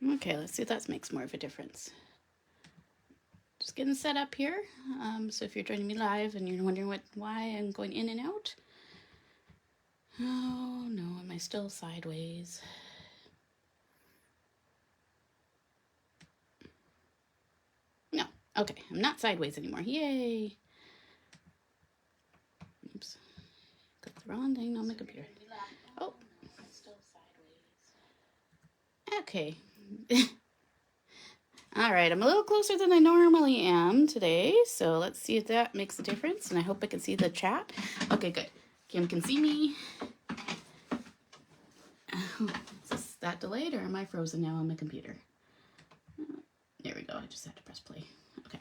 Okay, let's see if that makes more of a difference. Just getting set up here. So if you're joining me live and you're wondering why I'm going in and out. Oh no, am I still sideways? No, okay, I'm not sideways anymore. Yay! Oops, clicked the wrong thing on my computer. Oh, okay. All right, I'm a little closer than I normally am today, so let's see if that makes a difference, and I hope I can see the chat. Okay, good. Kim can see me. Is this that delayed, or am I frozen now on my computer? There we go. I just had to press play. Okay.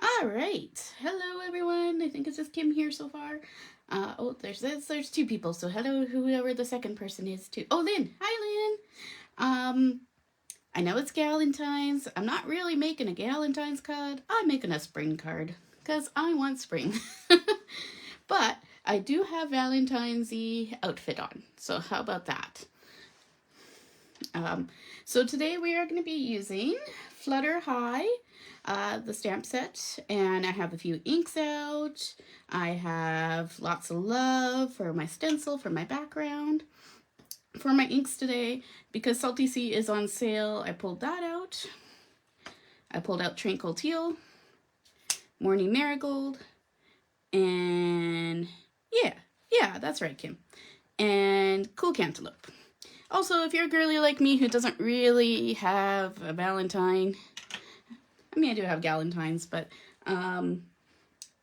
All right. Hello, everyone. I think it's just Kim here so far. Oh, there's two people. So hello, whoever the second person is too. Oh, Lynn. Hi, Lynn. I know it's Galentines. I'm not really making a Galentines card. I'm making a spring card because I want spring. But I do have Valentine's-y outfit on. So how about that? So today we are going to be using Flutter High, the stamp set, and I have a few inks out. I have lots of love for my stencil, for my background. For my inks today, because Salty Sea is on sale, I pulled that out. I pulled out Tranquil Teal, Morning Marigold, and yeah, that's right, Kim. And Cool Cantaloupe. Also, if you're a girly like me who doesn't really have a Valentine, I mean, I do have Galentines, but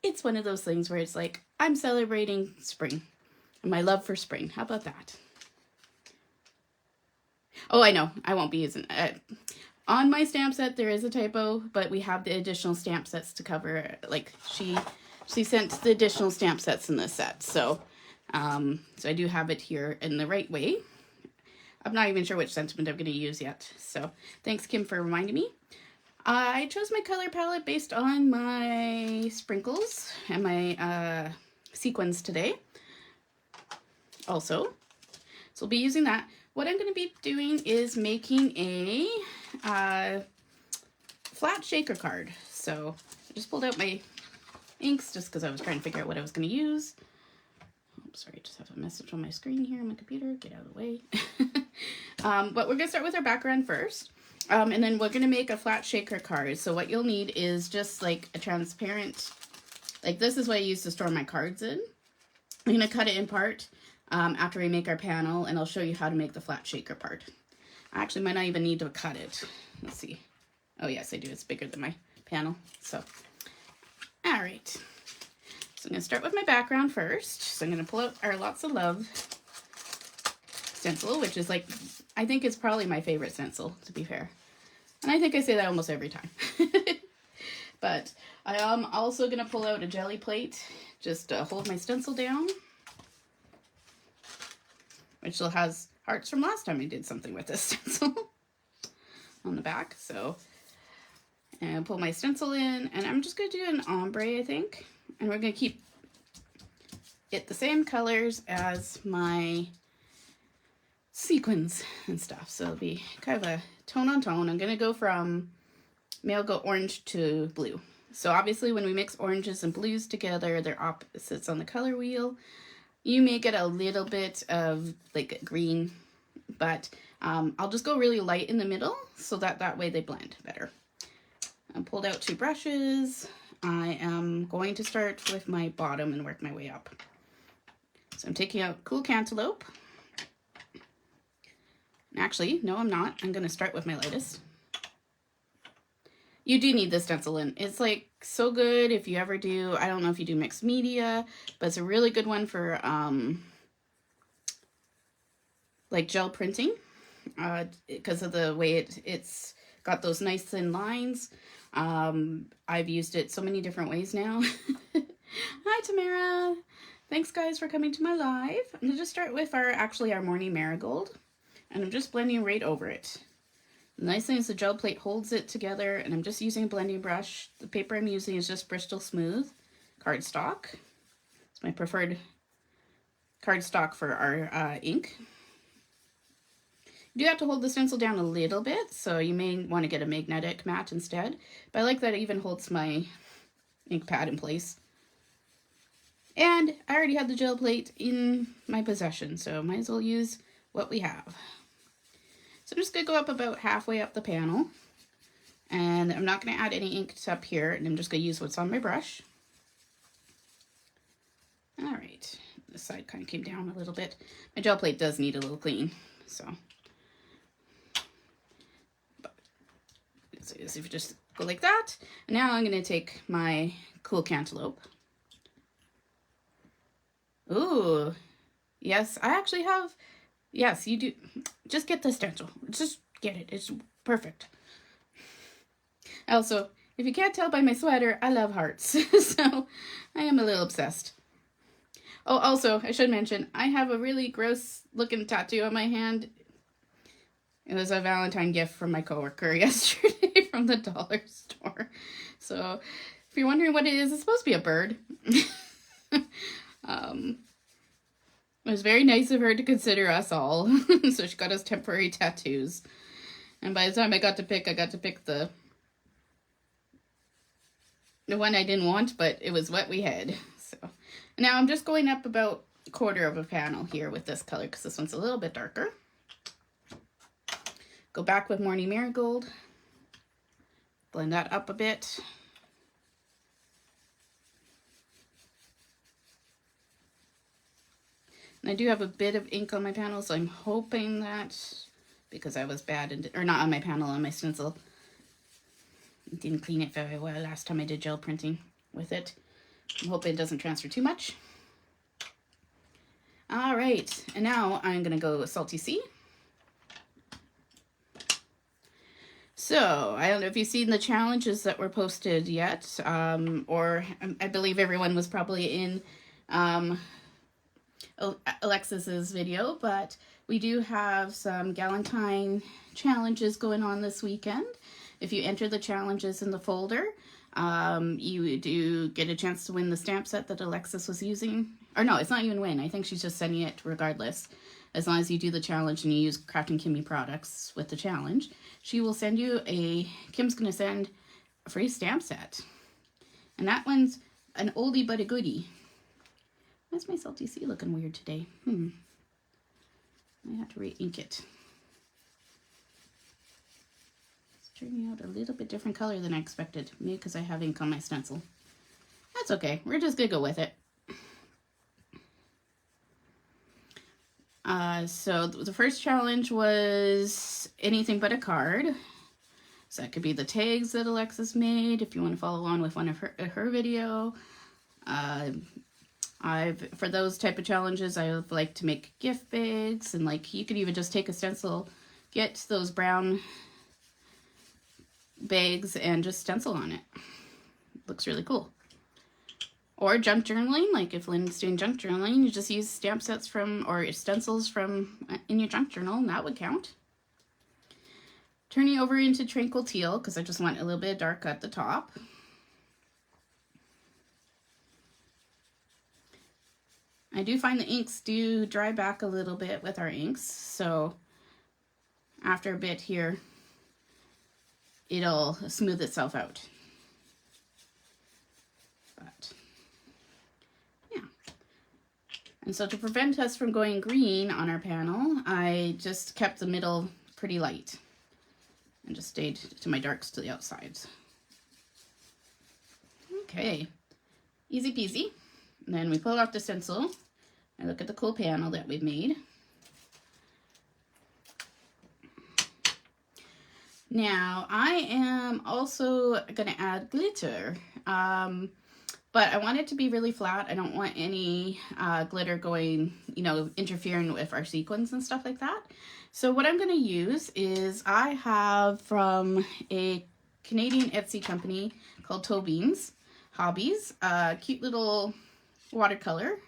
it's one of those things where it's like, I'm celebrating spring and my love for spring. How about that? Oh, I know. I won't be using it. On my stamp set, there is a typo, but we have the additional stamp sets to cover. Like, she sent the additional stamp sets in this set. So I do have it here in the right way. I'm not even sure which sentiment I'm going to use yet. So thanks, Kim, for reminding me. I chose my color palette based on my sprinkles and my sequins today. Also, so we'll be using that. What I'm going to be doing is making a flat shaker card. So I just pulled out my inks just because I was trying to figure out what I was going to use. Oops, sorry, I just have a message on my screen here on my computer. Get out of the way. But we're going to start with our background first. And then we're going to make a flat shaker card. So what you'll need is just like a transparent, like this is what I use to store my cards in. I'm going to cut it in part after we make our panel, and I'll show you how to make the flat shaker part. I actually might not even need to cut it. Let's see. Oh, yes, I do. It's bigger than my panel. So, all right. So I'm going to start with my background first. So I'm going to pull out our Lots of Love stencil, which is like, I think it's probably my favorite stencil, to be fair. And I think I say that almost every time. But I am also going to pull out a jelly plate just to hold my stencil down, which still has hearts from last time I did something with this stencil on the back. So, and pull my stencil in, and I'm just going to do an ombre, I think. And we're going to keep it the same colors as my sequins and stuff. So it'll be kind of a tone on tone. I'm going to go from male goat orange to blue. So obviously when we mix oranges and blues together, they're opposites on the color wheel. You may get a little bit of like green, but I'll just go really light in the middle so that way they blend better. I pulled out two brushes. I am going to start with my bottom and work my way up. So I'm taking out Cool Cantaloupe. Actually, no, I'm not. I'm going to start with my lightest. You do need this stencil in. It's like so good if you ever do, I don't know if you do mixed media, but it's a really good one for like gel printing because of the way it's got those nice thin lines. I've used it so many different ways now. Hi, Tamara. Thanks, guys, for coming to my live. I'm going to just start with our Morning Marigold, and I'm just blending right over it. The nice thing is the gel plate holds it together, and I'm just using a blending brush. The paper I'm using is just Bristol Smooth cardstock. It's my preferred cardstock for our ink. You do have to hold the stencil down a little bit, so you may want to get a magnetic mat instead. But I like that it even holds my ink pad in place. And I already had the gel plate in my possession, so might as well use what we have. So I'm just going to go up about halfway up the panel. And I'm not going to add any ink up here, and I'm just going to use what's on my brush. All right, this side kind of came down a little bit. My gel plate does need a little clean, so. So if you just go like that, and now I'm going to take my cool cantaloupe. Ooh, yes, I actually have, yes, you do, just get the stencil, just get it, it's perfect. Also, if you can't tell by my sweater, I love hearts, so I am a little obsessed. Oh, also, I should mention, I have a really gross looking tattoo on my hand. It was a Valentine gift from my coworker yesterday from the dollar store. So, if you're wondering what it is, it's supposed to be a bird. It was very nice of her to consider us all. So she got us temporary tattoos. And by the time I got to pick the one I didn't want, but it was what we had. So now I'm just going up about a quarter of a panel here with this color because this one's a little bit darker. Go back with Morning Marigold. Blend that up a bit. And I do have a bit of ink on my panel, so I'm hoping that, because I was bad, or not on my panel, on my stencil, didn't clean it very well last time I did gel printing with it. I'm hoping it doesn't transfer too much. All right, and now I'm gonna go with Salty Sea. So, I don't know if you've seen the challenges that were posted yet, or I believe everyone was probably in Alexis's video, but we do have some Galentine challenges going on this weekend. If you enter the challenges in the folder, you do get a chance to win the stamp set that Alexis was using. Or no, it's not even win. I think she's just sending it regardless. As long as you do the challenge and you use Kraftin Kimmie products with the challenge, she will send you Kim's going to send a free stamp set. And that one's an oldie but a goodie. Why's my Salty Sea looking weird today? I have to re-ink it. It's turning out a little bit different color than I expected. Maybe because I have ink on my stencil. That's okay. We're just going to go with it. So the first challenge was anything but a card. So that could be the tags that Alexis made if you want to follow along with one of her video. For those type of challenges, I like to make gift bags, and like you could even just take a stencil, get those brown bags and just stencil on it. Looks really cool. Or junk journaling, like if Lynn's doing junk journaling, you just use stamp sets from, or stencils from in your junk journal, and that would count. Turning over into Tranquil Teal, because I just want a little bit of dark at the top. I do find the inks do dry back a little bit with our inks, so after a bit here, it'll smooth itself out. But and so to prevent us from going green on our panel, I just kept the middle pretty light and just stayed to my darks to the outsides. Okay, easy peasy. And then we pull off the stencil and look at the cool panel that we've made. Now, I am also going to add glitter. But I want it to be really flat. I don't want any glitter going, interfering with our sequins and stuff like that. So what I'm going to use is I have from a Canadian Etsy company called Tobeans Hobbies, cute little watercolor,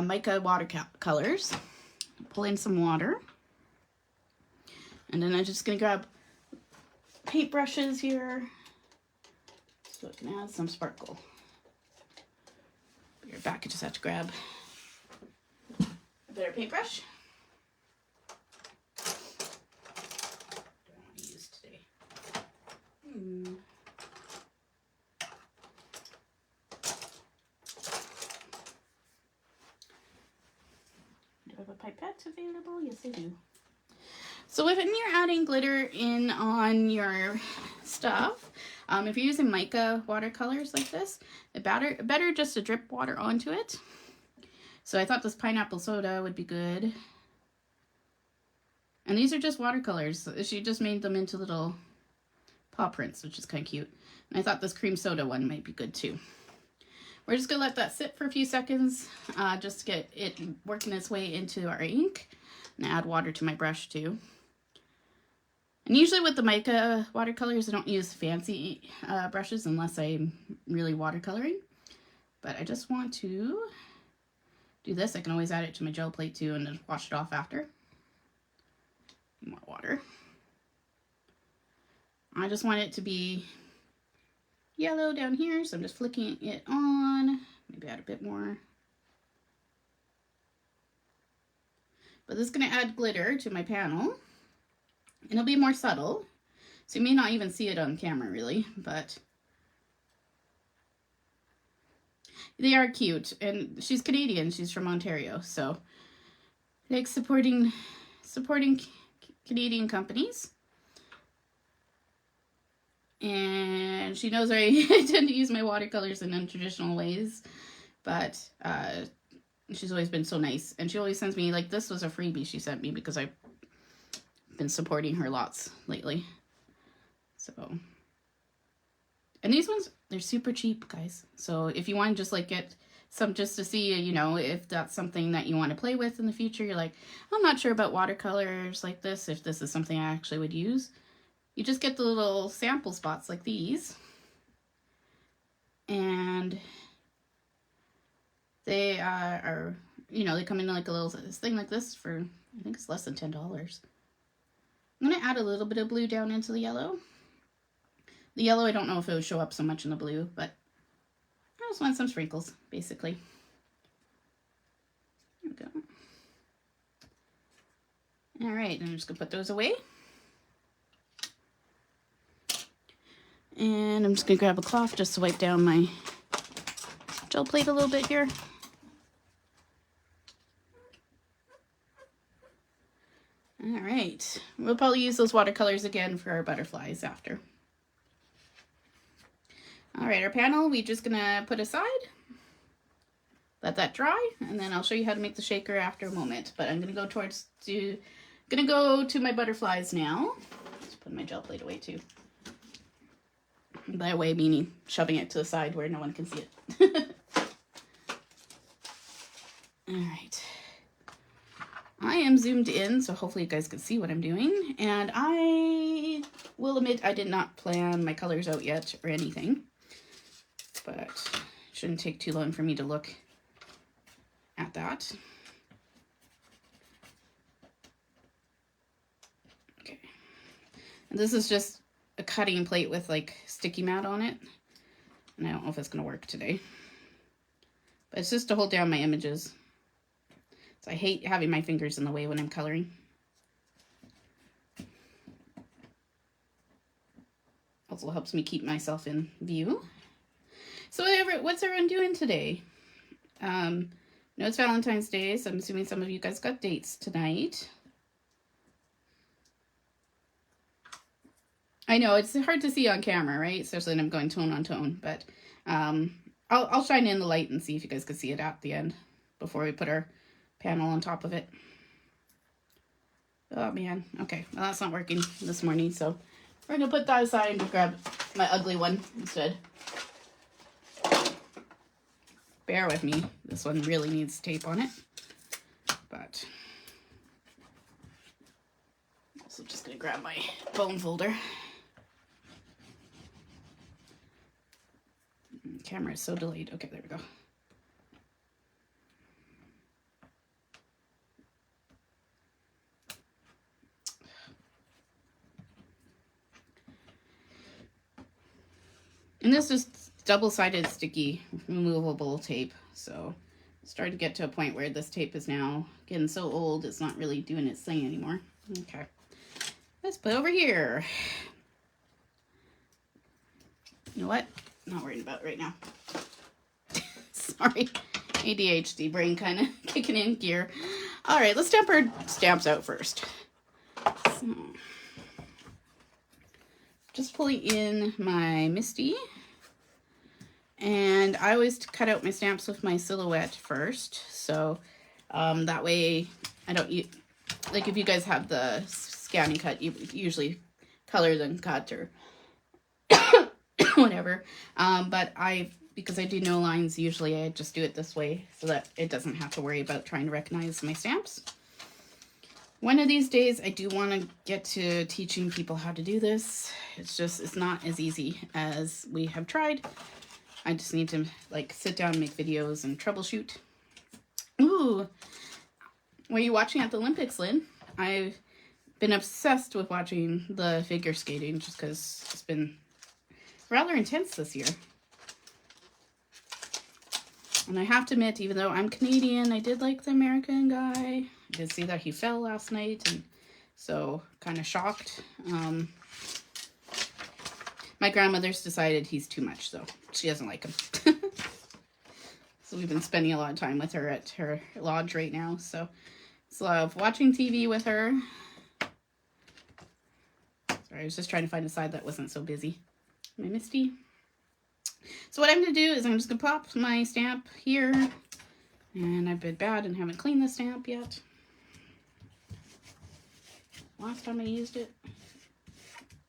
mica watercolors. Pull in some water. And then I'm just going to grab paintbrushes here so I can add some sparkle. Be right back, I just have to grab a better paintbrush. available? Yes, they do. So when you're adding glitter in on your stuff, if you're using mica watercolors like this, it better just to drip water onto it. So I thought this pineapple soda would be good. And these are just watercolors. She just made them into little paw prints, which is kind of cute. And I thought this cream soda one might be good too. We're just going to let that sit for a few seconds, just to get it working its way into our ink. And add water to my brush too. And usually with the mica watercolors, I don't use fancy brushes unless I'm really watercoloring. But I just want to do this. I can always add it to my gel plate too and then wash it off after. More water. I just want it to be yellow down here, so I'm just flicking it on. Maybe add a bit more. But this is going to add glitter to my panel. And it'll be more subtle. So you may not even see it on camera really, but they are cute. And she's Canadian, she's from Ontario, so I like supporting Canadian companies. And she knows I tend to use my watercolors in untraditional ways, but she's always been so nice. And she always sends me, like, this was a freebie she sent me because I've been supporting her lots lately. So, and these ones, they're super cheap, guys. So if you want to just like get some just to see, you know, if that's something that you want to play with in the future, you're like, I'm not sure about watercolors like this, if this is something I actually would use. You just get the little sample spots like these. And they are, you know, they come in like a little thing like this for, I think it's less than $10. I'm going to add a little bit of blue down into the yellow. The yellow, I don't know if it would show up so much in the blue, but I just want some sprinkles, basically. There we go. All right, I'm just going to put those away. And I'm just going to grab a cloth just to wipe down my gel plate a little bit here. All right, we'll probably use those watercolors again for our butterflies after. All right, our panel, we're just gonna put aside, let that dry, and then I'll show you how to make the shaker after a moment. But I'm gonna go to my butterflies now. Just put my gel plate away too. By way, meaning shoving it to the side where no one can see it. All right. I am zoomed in, so hopefully you guys can see what I'm doing. And I will admit I did not plan my colors out yet or anything. But it shouldn't take too long for me to look at that. Okay. And this is just a cutting plate with like sticky mat on it. And I don't know if it's going to work today. But it's just to hold down my images. So I hate having my fingers in the way when I'm coloring. Also helps me keep myself in view. So what's everyone doing today? No, it's Valentine's Day, so I'm assuming some of you guys got dates tonight. I know, it's hard to see on camera, right? Especially when I'm going tone on tone, but I'll shine in the light and see if you guys can see it at the end before we put our panel on top of it. Oh man, okay, well that's not working this morning, so we're gonna put that aside and grab my ugly one instead. Bear with me, this one really needs tape on it, but also just gonna grab my bone folder. Camera is so delayed. Okay, there we go. And this is double-sided sticky removable tape, so it's starting to get to a point where this tape is now getting so old it's not really doing its thing anymore. Okay, let's put it over here. You know what? I'm not worried about it right now. Sorry, ADHD brain kind of kicking in gear. All right, let's stamp our stamps out first. So, just pulling in my Misty. And I always cut out my stamps with my silhouette first. So that way I don't use, like if you guys have the scanning cut, you usually color then cut or whatever. But because I do no lines, usually I just do it this way so that it doesn't have to worry about trying to recognize my stamps. One of these days, I do want to get to teaching people how to do this. It's not as easy as we have tried. I just need to like sit down and make videos and troubleshoot. Ooh, were you watching at the Olympics, Lynn? I've been obsessed with watching the figure skating just because it's been rather intense this year. And I have to admit, even though I'm Canadian, I did like the American guy. I did see that he fell last night, and so kind of shocked. My grandmother's decided he's too much, so she doesn't like him. So we've been spending a lot of time with her at her lodge right now. So it's a lot of watching TV with her. Sorry, I was just trying to find a side that wasn't so busy. My Misty. So what I'm going to do is I'm just going to pop my stamp here. And I've been bad and haven't cleaned the stamp yet. Last time I used it.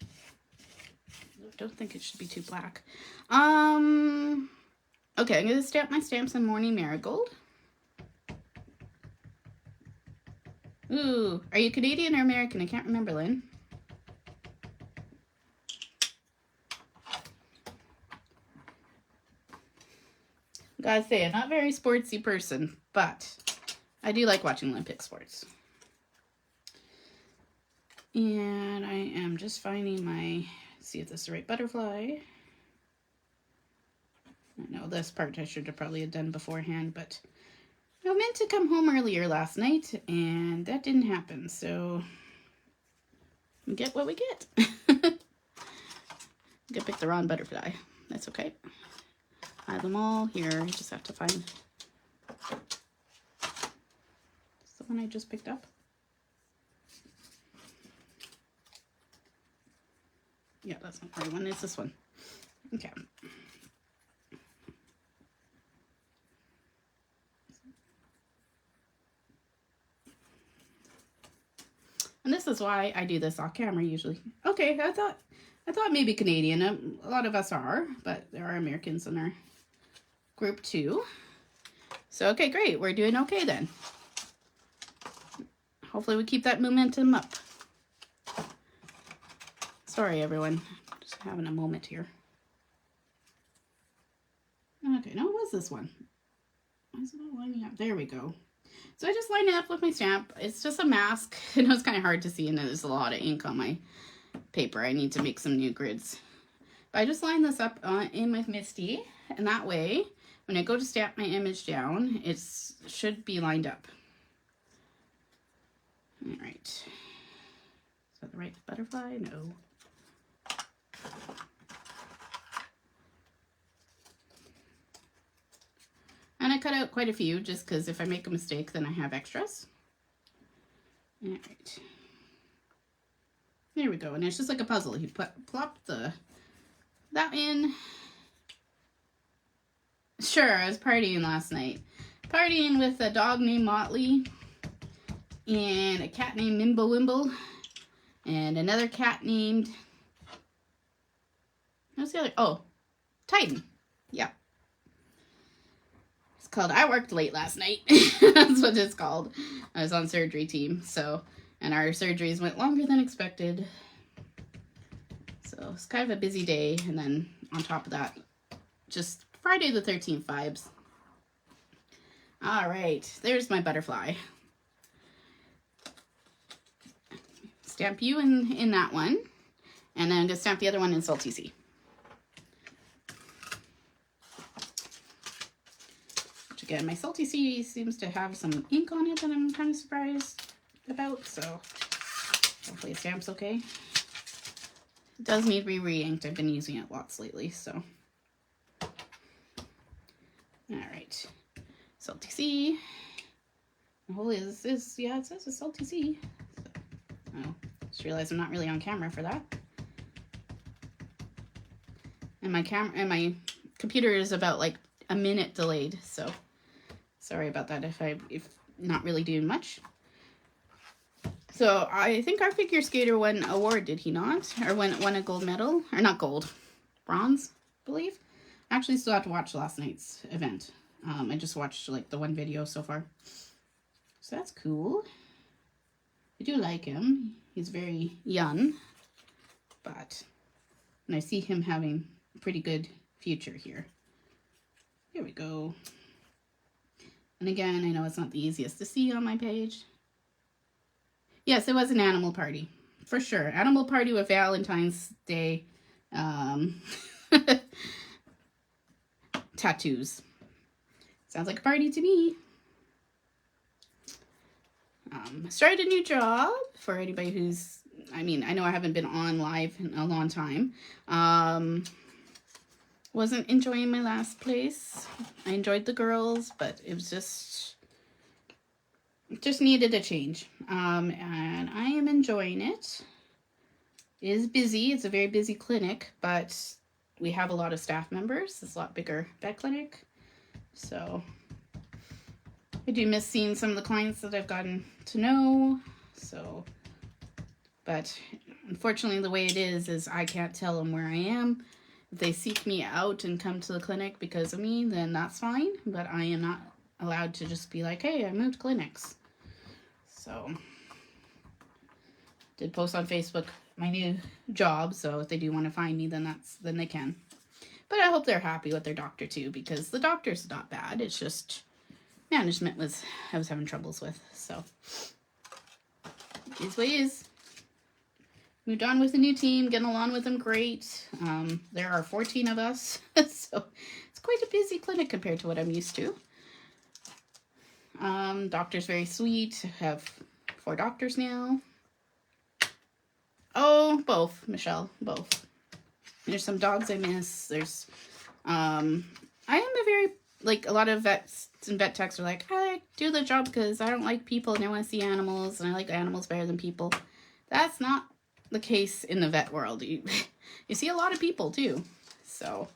I don't think it should be too black. Okay, I'm going to stamp my stamps in Morning Marigold. Ooh, are you Canadian or American? I can't remember, Lynn. Gotta say, I'm not a very sportsy person, but I do like watching Olympic sports. And I am just finding my, see if this is the right butterfly. I know this part I should have probably done beforehand, but I meant to come home earlier last night, and that didn't happen, so we get what we get. I picked the wrong butterfly. That's okay. I have them all here. I just have to find the one I just picked up. Yeah, that's not the right one. It's this one. Okay. And this is why I do this off camera usually. Okay, I thought maybe Canadian. A lot of us are, but there are Americans in our group too. So, okay, great. We're doing okay then. Hopefully we keep that momentum up. Sorry, everyone. Just having a moment here. Okay, no, it was this one. Why is it not lining up? There we go. So I just line it up with my stamp. It's just a mask. I know it's kind of hard to see, and there's a lot of ink on my paper. I need to make some new grids. But I just line this up in with Misty, and that way, when I go to stamp my image down, it should be lined up. All right. Is that the right butterfly? No. And I cut out quite a few just because if I make a mistake, then I have extras. All right. There we go. And it's just like a puzzle. You plop that in. Sure, I was partying last night. Partying with a dog named Motley and a cat named Mimblewimble and another cat named, what's the other? Oh, Titan. Yeah. It's called I Worked Late Last Night. That's what it's called. I was on surgery team, so, and our surgeries went longer than expected. So it's kind of a busy day, and then on top of that, just Friday the 13th vibes. All right, there's my butterfly. Stamp you in that one, and then I'm going to stamp the other one in Salty Sea. Which again, my Salty Sea seems to have some ink on it that I'm kind of surprised about, so hopefully it stamps okay. It does need re-inked. I've been using it lots lately, so. All right. So salty sea. Hopefully this is, yeah, it says a salty sea. Oh, just realized I'm not really on camera for that. And my computer is about like a minute delayed, so sorry about that if not really doing much. So I think our figure skater won an award, did he not? Or won a gold medal? Or not gold, bronze, I believe. I actually still have to watch last night's event. I just watched like the one video so far. So that's cool. I do like him. He's very young, but and I see him having a pretty good future here. Here we go. And again, I know it's not the easiest to see on my page. Yes, it was an animal party, for sure. Animal party with Valentine's Day tattoos. Sounds like a party to me. Started a new job for anybody who's, I mean, I know I haven't been on live in a long time. Wasn't enjoying my last place. I enjoyed the girls, but it was just needed a change. And I am enjoying it. It is busy. It's a very busy clinic, but we have a lot of staff members. It's a lot bigger vet clinic. So I do miss seeing some of the clients that I've gotten to know. So, but unfortunately the way it is I can't tell them where I am. If they seek me out and come to the clinic because of me, then that's fine. But I am not allowed to just be like, hey, I moved clinics. So, did post on Facebook my new job. So if they do want to find me, then they can. But I hope they're happy with their doctor too, because the doctor's not bad. It's just management I was having troubles with. So, it is what it is. Moved on with a new team, getting along with them great. There are 14 of us, so it's quite a busy clinic compared to what I'm used to. Doctor's very sweet. I have 4 doctors now. Oh, both, Michelle, both. There's some dogs I miss. There's, I am a very, like, a lot of vets and vet techs are like, I do the job because I don't like people and I want to see animals and I like animals better than people. That's not the case in the vet world. You see a lot of people too. So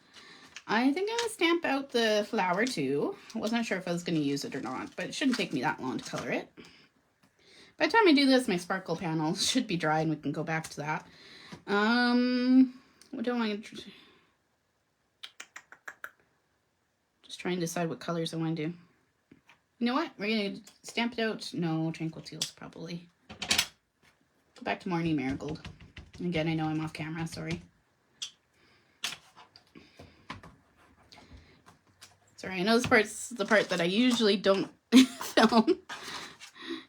I think I'm going to stamp out the flower too. I wasn't sure if I was going to use it or not, but it shouldn't take me that long to color it. By the time I do this, my sparkle panel should be dry and we can go back to that. What do I want to... Just trying to decide what colors I want to do. You know what? We're going to stamp it out. No, Tranquil Teals probably. Go back to Morning Marigold. Again, I know I'm off camera, sorry. Sorry, I know this part's the part that I usually don't film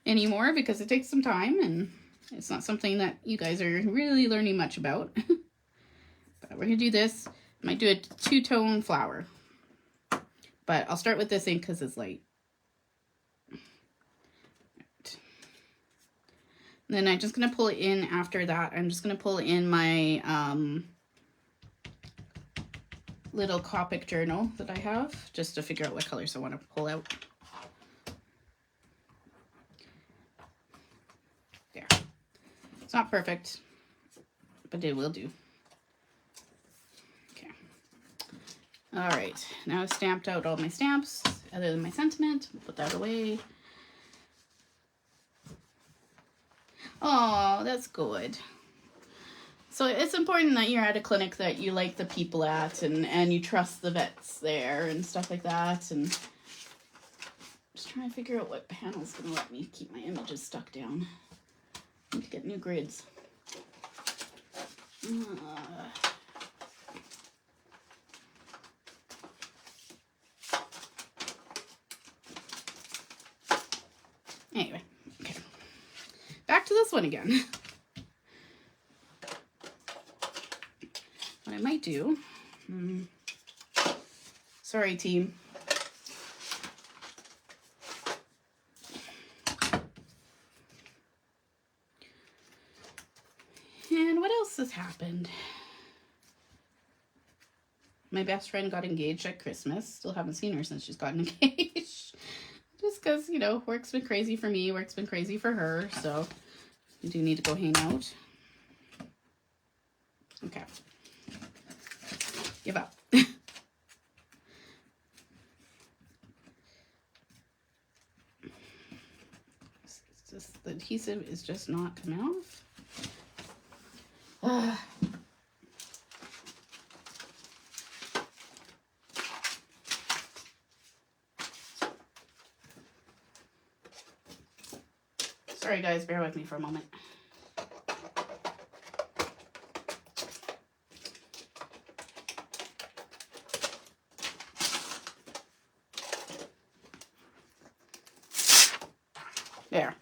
anymore because it takes some time and it's not something that you guys are really learning much about. But we're going to do this. I might do a 2-tone flower. But I'll start with this ink because it's light. Then I'm just going to pull it in after that. I'm just going to pull in my little Copic journal that I have just to figure out what colors I want to pull out. There. It's not perfect, but it will do. Okay. All right. Now I've stamped out all my stamps other than my sentiment. Put that away. Oh, that's good. So it's important that you're at a clinic that you like the people at and you trust the vets there and stuff like that. And just trying to figure out what panel's going to let me keep my images stuck down. I need to get new grids. Anyway, okay. Back to this one again. What I might do, sorry team. And what else has happened? my best friend got engaged at Christmas. Still haven't seen her since she's gotten engaged. Just because, you know, work's been crazy for me, work's been crazy for her, so we do need to go hang out. Okay. Give up. The adhesive is just not coming off. Sorry guys, bear with me for a moment. There.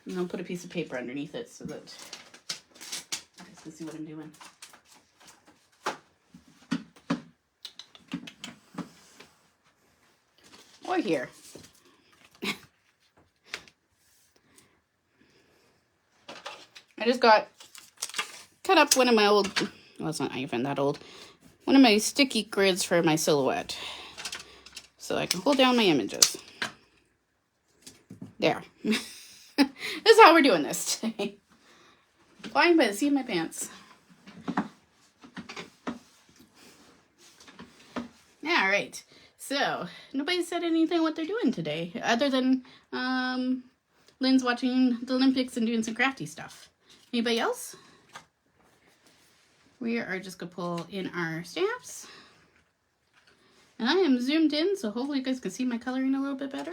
And I'll put a piece of paper underneath it so that you guys can see what I'm doing. Or here. I just cut up one of my old, well, it's not even that old, one of my sticky grids for my silhouette. So I can hold down my images. There. This is how we're doing this today. Flying by the seat of my pants. Alright. So, nobody said anything what they're doing today, other than Lynn's watching the Olympics and doing some crafty stuff. Anybody else? We are just going to pull in our stamps. And I am zoomed in, so hopefully you guys can see my coloring a little bit better.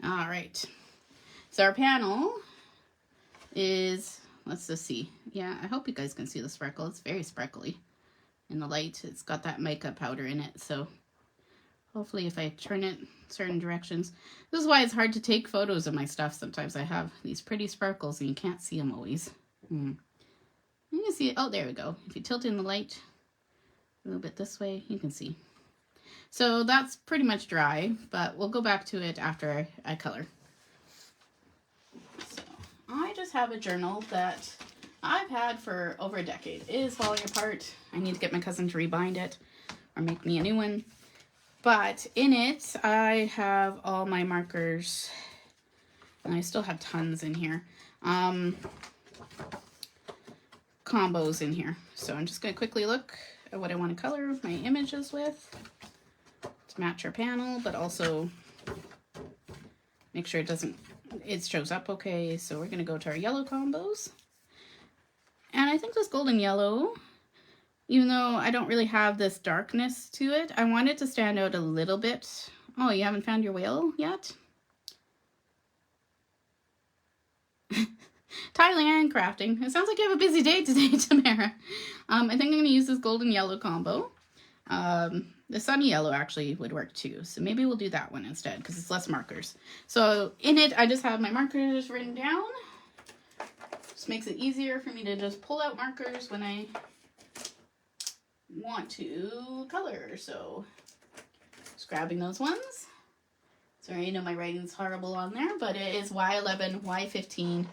All right. So our panel is, let's just see. Yeah, I hope you guys can see the sparkle. It's very sparkly in the light. It's got that mica powder in it, so hopefully if I turn it certain directions. This is why it's hard to take photos of my stuff. Sometimes I have these pretty sparkles and you can't see them always. You can see it. Oh, there we go. If you tilt in the light a little bit this way, you can see. So that's pretty much dry, but we'll go back to it after I color. So I just have a journal that I've had for over a decade. It is falling apart. I need to get my cousin to rebind it or make me a new one. But in it, I have all my markers, and I still have tons in here. Combos in here. So I'm just going to quickly look at what I want to color my images with to match our panel, but also make sure it shows up okay. So we're going to go to our yellow combos. And I think this golden yellow, even though I don't really have this darkness to it, I want it to stand out a little bit. Oh, you haven't found your whale yet? Thailand crafting. It sounds like you have a busy day today, Tamara. I think I'm going to use this golden yellow combo. The sunny yellow actually would work too. So maybe we'll do that one instead because it's less markers. So in it, I just have my markers written down. Just makes it easier for me to just pull out markers when I want to color. So just grabbing those ones. Sorry, I know my writing's horrible on there, but it is Y11, Y15,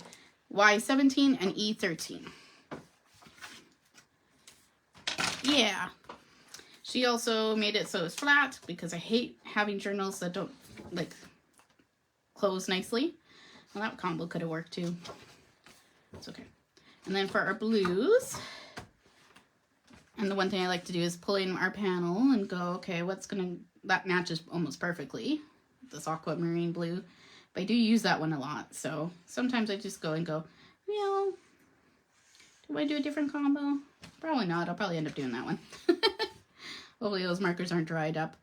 Y17, and E13. Yeah. She also made it so it's flat because I hate having journals that don't like close nicely. Well, that combo could have worked too. It's okay. And then for our blues, and the one thing I like to do is pull in our panel and go, okay, that matches almost perfectly, this aquamarine blue. But I do use that one a lot, so sometimes I just go and go, you know, do I do a different combo? Probably not. I'll probably end up doing that one. Hopefully those markers aren't dried up.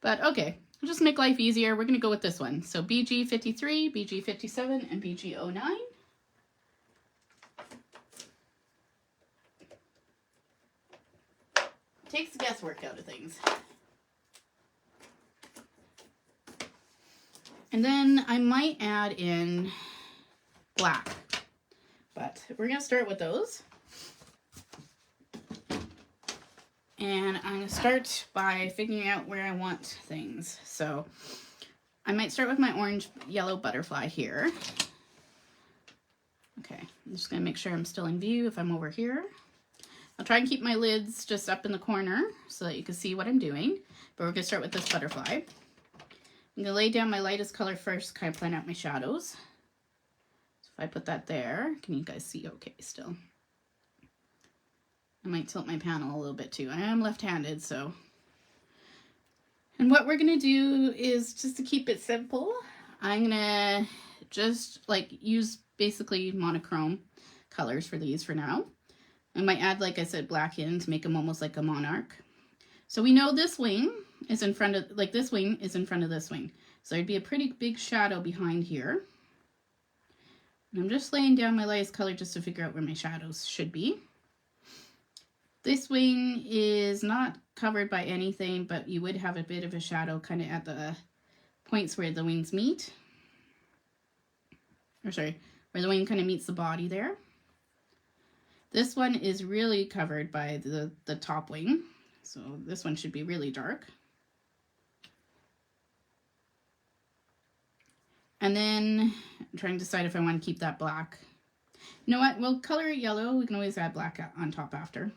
But okay, just make life easier. We're going to go with this one. So BG53, BG57, and BG09. Takes the guesswork out of things. And then I might add in black. But we're going to start with those. And I'm going to start by figuring out where I want things. So I might start with my orange yellow butterfly here. Okay, I'm just gonna make sure I'm still in view if I'm over here. I'll try and keep my lids just up in the corner so that you can see what I'm doing. But we're gonna start with this butterfly. I'm gonna lay down my lightest color first, kind of plan out my shadows. So if I put that there, can you guys see okay still? I might tilt my panel a little bit too. I am left-handed, so. And what we're gonna do is, just to keep it simple, I'm gonna just like use basically monochrome colors for these for now. I might add, like I said, black in to make them almost like a monarch. So we know this wing is in front of, like this wing is in front of this wing. So there'd be a pretty big shadow behind here. And I'm just laying down my lightest color just to figure out where my shadows should be. This wing is not covered by anything, but you would have a bit of a shadow kind of at the points where the wings meet. Or sorry, where the wing kind of meets the body there. This one is really covered by the top wing. So this one should be really dark. And then I'm trying to decide if I want to keep that black. You know what? We'll color it yellow. We can always add black on top after.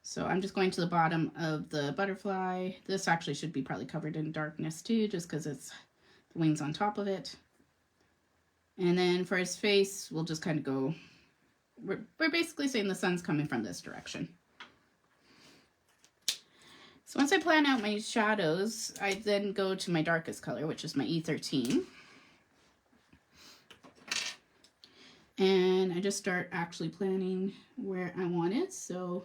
So I'm just going to the bottom of the butterfly. This actually should be probably covered in darkness too, just because it's the wings on top of it. And then for his face, we'll just kind of go, we're basically saying the sun's coming from this direction. So once I plan out my shadows, I then go to my darkest color, which is my E13. And I just start actually planning where I want it. So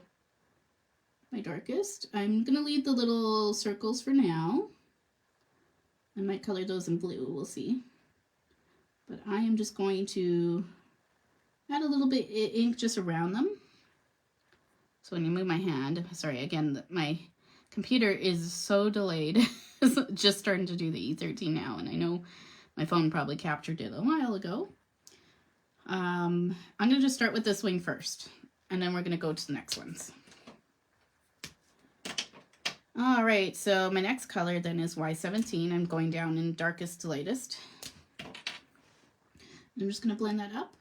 my darkest, I'm going to leave the little circles for now. I might color those in blue, we'll see. But I am just going to add a little bit of ink just around them. So when you move my hand, sorry, again, my computer is so delayed. It's just starting to do the E13 now, and I know my phone probably captured it a while ago. I'm going to just start with this wing first, and then we're going to go to the next ones. All right, so my next color then is Y17. I'm going down in darkest to lightest. I'm just going to blend that up.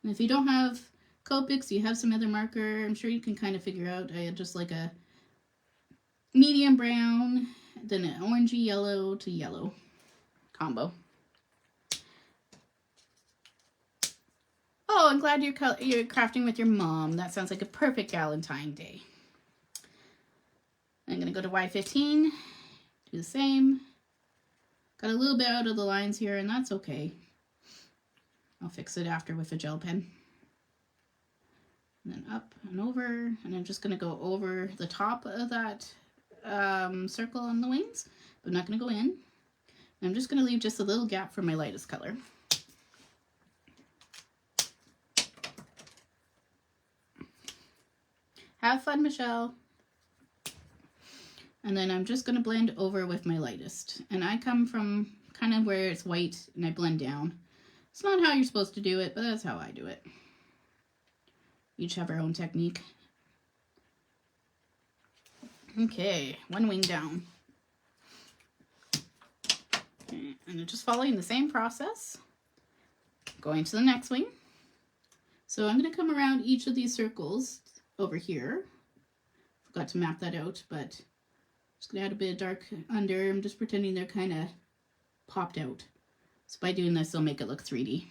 And if you don't have Copics, you have some other marker, I'm sure you can kind of figure out. I had just like a medium brown, then an orangey yellow to yellow combo. Oh, I'm glad you're crafting with your mom. That sounds like a perfect Galentine day. I'm going to go to Y15, do the same. Got a little bit out of the lines here, and that's okay. I'll fix it after with a gel pen. And then up and over, and I'm just going to go over the top of that circle on the wings, but I'm not going to go in. I'm just going to leave just a little gap for my lightest color. Have fun, Michelle. And then I'm just going to blend over with my lightest. And I come from kind of where it's white and I blend down. It's not how you're supposed to do it, but that's how I do it. Each have our own technique. Okay, one wing down. Okay, and I'm just following the same process. Going to the next wing. So I'm going to come around each of these circles over here. Forgot to map that out, but just going to add a bit of dark under. I'm just pretending they're kind of popped out. So by doing this, they'll make it look 3D.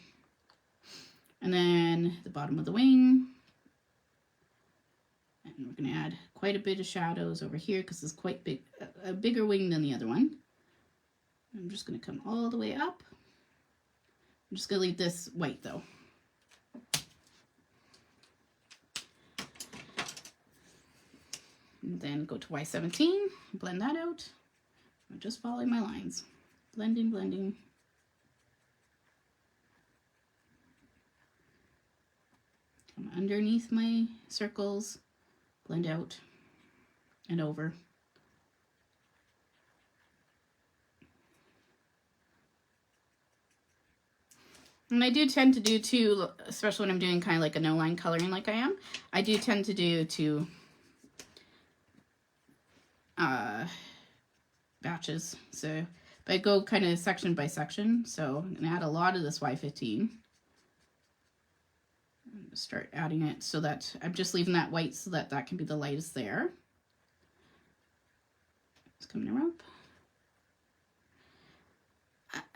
And then the bottom of the wing. And we're going to add quite a bit of shadows over here because it's quite big, a bigger wing than the other one. I'm just going to come all the way up. I'm just going to leave this white though. And then go to Y17, blend that out. I'm just following my lines. Blending, blending. Come underneath my circles, blend out and over. And I do tend to do too, especially when I'm doing kind of like a no-line coloring like I am, I do tend to do two batches. So But I go kind of section by section. So I'm going to add a lot of this Y15. Start adding it so that I'm just leaving that white so that that can be the lightest there. It's coming around.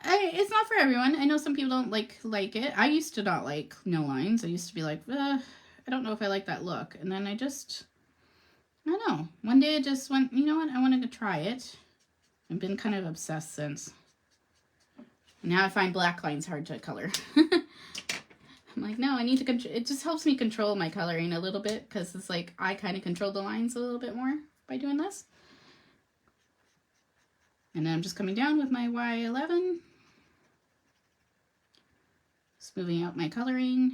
It's not for everyone. I know some people don't like it. I used to not like no lines. I used to be like, I don't know if I like that look. And then I don't know. One day I just went, you know what? I wanted to try it. I've been kind of obsessed since. Now I find black lines hard to color. I'm like, no, I need to it just helps me control my coloring a little bit because it's like I kind of control the lines a little bit more by doing this. And then I'm just coming down with my Y11. Smoothing out my coloring.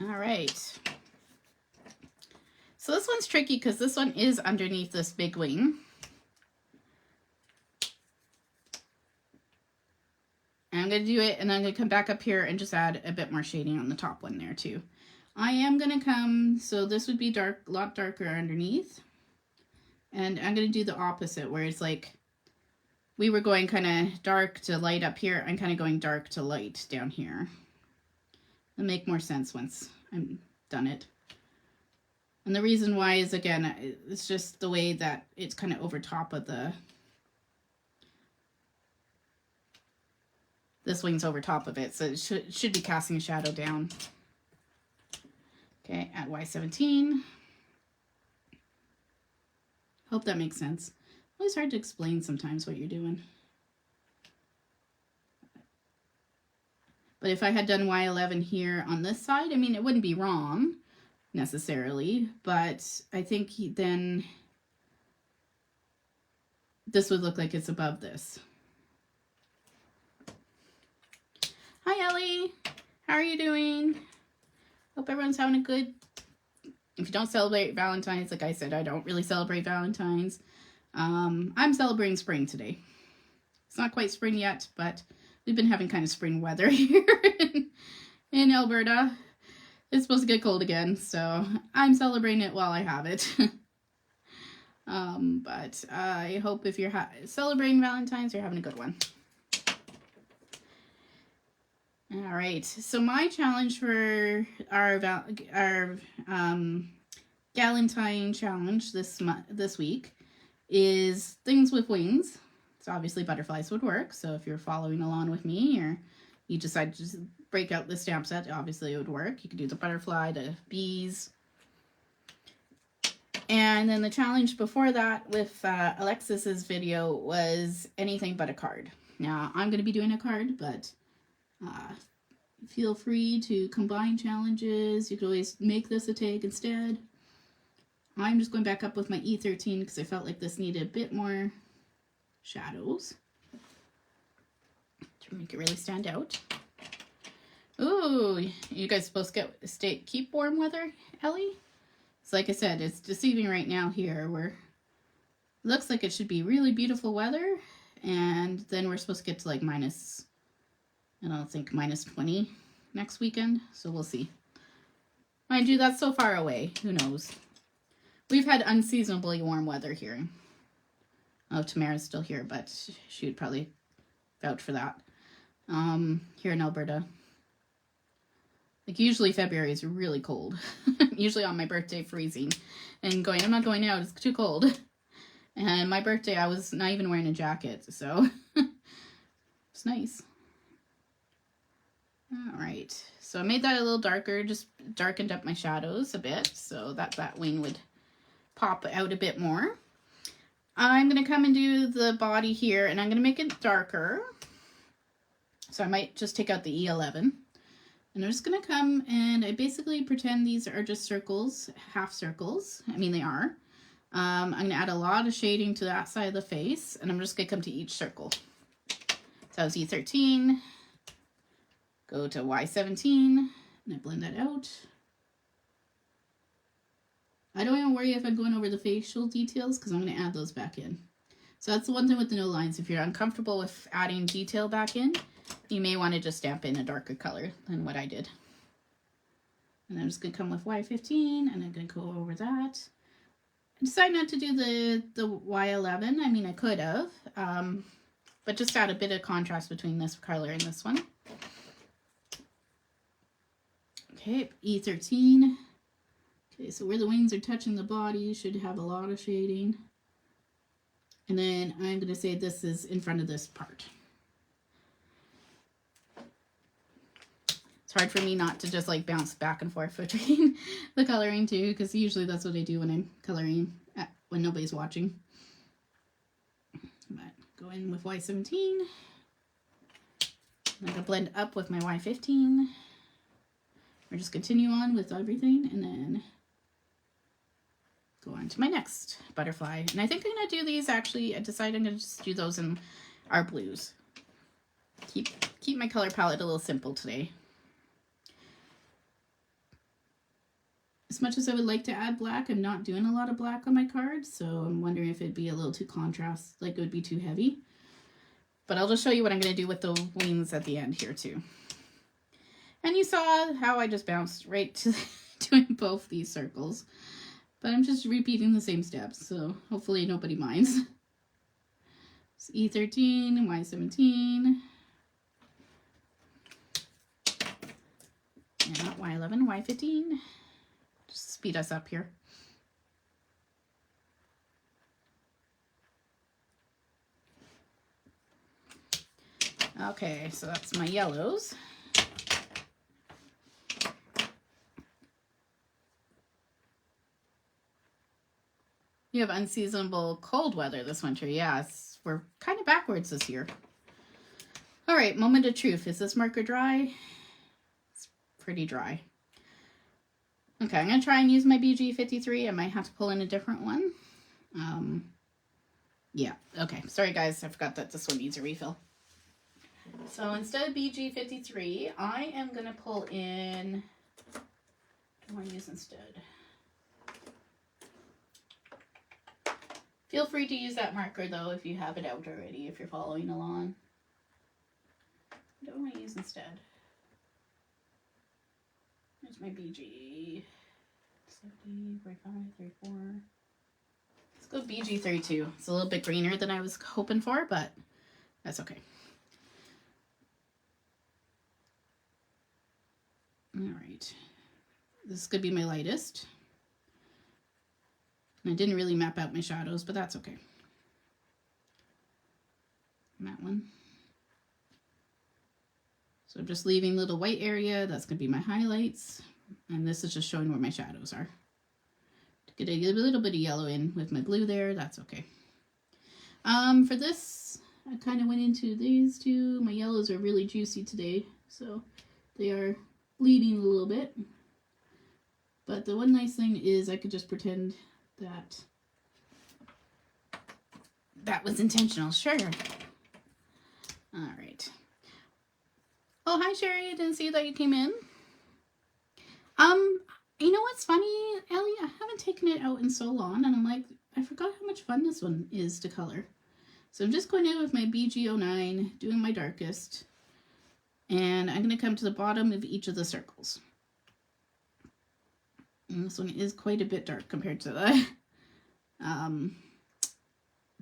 All right. So this one's tricky because this one is underneath this big wing. And I'm going to do it, and I'm going to come back up here and just add a bit more shading on the top one there too. I am going to come, so this would be dark, a lot darker underneath. And I'm going to do the opposite, where it's like, we were going kind of dark to light up here. I'm kind of going dark to light down here. It'll make more sense once I'm done it. And the reason why is, again, it's just the way that it's kind of over top of this wing's over top of it, so it should be casting a shadow down. Okay, add Y17. Hope that makes sense. It's hard to explain sometimes what you're doing. But if I had done Y11 here on this side, I mean, it wouldn't be wrong necessarily, but I think then this would look like it's above this. Hi, Ellie. How are you doing? Hope everyone's having a good... If you don't celebrate Valentine's, like I said, I don't really celebrate Valentine's. I'm celebrating spring today. It's not quite spring yet, but we've been having kind of spring weather here in Alberta. It's supposed to get cold again, so I'm celebrating it while I have it. But I hope if you're celebrating Valentine's, you're having a good one. All right, so my challenge for our Galentine challenge this week is things with wings. So obviously butterflies would work. So if you're following along with me, or you decide to just break out the stamp set, obviously it would work. You could do the butterfly, the bees. And then the challenge before that with Alexis's video was anything but a card. Now I'm going to be doing a card, but feel free to combine challenges. You could always make this a tag instead. I'm just going back up with my E13 because I felt like this needed a bit more shadows to make it really stand out. Ooh, you guys supposed to keep warm weather, Ellie? So like I said, it's deceiving right now here where it looks like it should be really beautiful weather, and then we're supposed to get to like minus 20 next weekend, so we'll see. Mind you, that's so far away. Who knows? We've had unseasonably warm weather here. Oh, Tamara's still here, but she would probably vouch for that. Here in Alberta. Like, usually February is really cold. Usually on my birthday, freezing. And I'm not going out, it's too cold. And my birthday, I was not even wearing a jacket, so it's nice. All right, so I made that a little darker, just darkened up my shadows a bit so that wing would pop out a bit more. I'm going to come and do the body here, and I'm going to make it darker. So I might just take out the E11. And I'm just going to come and I basically pretend these are just circles, half circles. I mean, they are. I'm going to add a lot of shading to that side of the face, and I'm just going to come to each circle. So that was E13. Go to Y17, and I blend that out. I don't even worry if I'm going over the facial details because I'm going to add those back in. So that's the one thing with the no lines. If you're uncomfortable with adding detail back in, you may want to just stamp in a darker color than what I did. And I'm just going to come with Y15, and I'm going to go over that. I decided not to do the Y11. I mean, I could have, but just add a bit of contrast between this color and this one. Okay, E13. Okay, so where the wings are touching the body, you should have a lot of shading. And then I'm going to say this is in front of this part. It's hard for me not to just like bounce back and forth between the coloring too, because usually that's what I do when I'm coloring when nobody's watching. But go in with Y17. I'm going to blend up with my Y15. Or just continue on with everything and then go on to my next butterfly. And I think I'm going to do these actually, I decided I'm going to just do those in our blues. Keep my color palette a little simple today. As much as I would like to add black, I'm not doing a lot of black on my cards, so I'm wondering if it'd be a little too contrast, like it would be too heavy. But I'll just show you what I'm going to do with the wings at the end here too. And you saw how I just bounced right to doing both these circles. But I'm just repeating the same steps, so hopefully nobody minds. So E13, Y17. And not Y11, Y15. Just speed us up here. Okay, so that's my yellows. You have unseasonable cold weather this winter. Yes, we're kind of backwards this year. All right, moment of truth. Is this marker dry? It's pretty dry. Okay, I'm going to try and use my BG53. I might have to pull in a different one. Yeah, okay. Sorry, guys. I forgot that this one needs a refill. So instead of BG53, I am going to pull in... What do I use instead? Feel free to use that marker, though, if you have it out already, if you're following along. What do I use instead? There's my BG. 70, 45, 34. Let's go BG32. It's a little bit greener than I was hoping for, but that's okay. All right. This could be my lightest. And I didn't really map out my shadows, but that's okay. And that one. So I'm just leaving a little white area. That's going to be my highlights. And this is just showing where my shadows are. To get a little bit of yellow in with my blue there, that's okay. For this, I kind of went into these two. My yellows are really juicy today, so they are bleeding a little bit. But the one nice thing is I could just pretend that that was intentional. Sure. All right. Oh, hi, Sherry. I didn't see that you came in. You know what's funny, Ellie? I haven't taken it out in so long, and I'm like, I forgot how much fun this one is to color. So I'm just going in with my BG09, doing my darkest, and I'm going to come to the bottom of each of the circles. And this one is quite a bit dark compared to the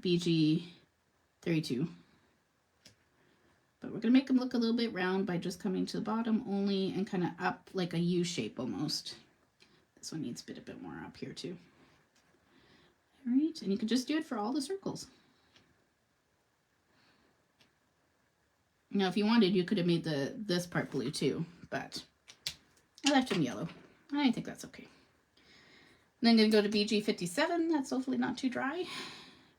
BG32. But we're going to make them look a little bit round by just coming to the bottom only and kind of up like a U shape almost. This one needs a bit more up here too. All right, and you can just do it for all the circles. Now, if you wanted, you could have made this part blue too, but I left them yellow. I think that's okay. And then I'm going to go to BG57. That's hopefully not too dry.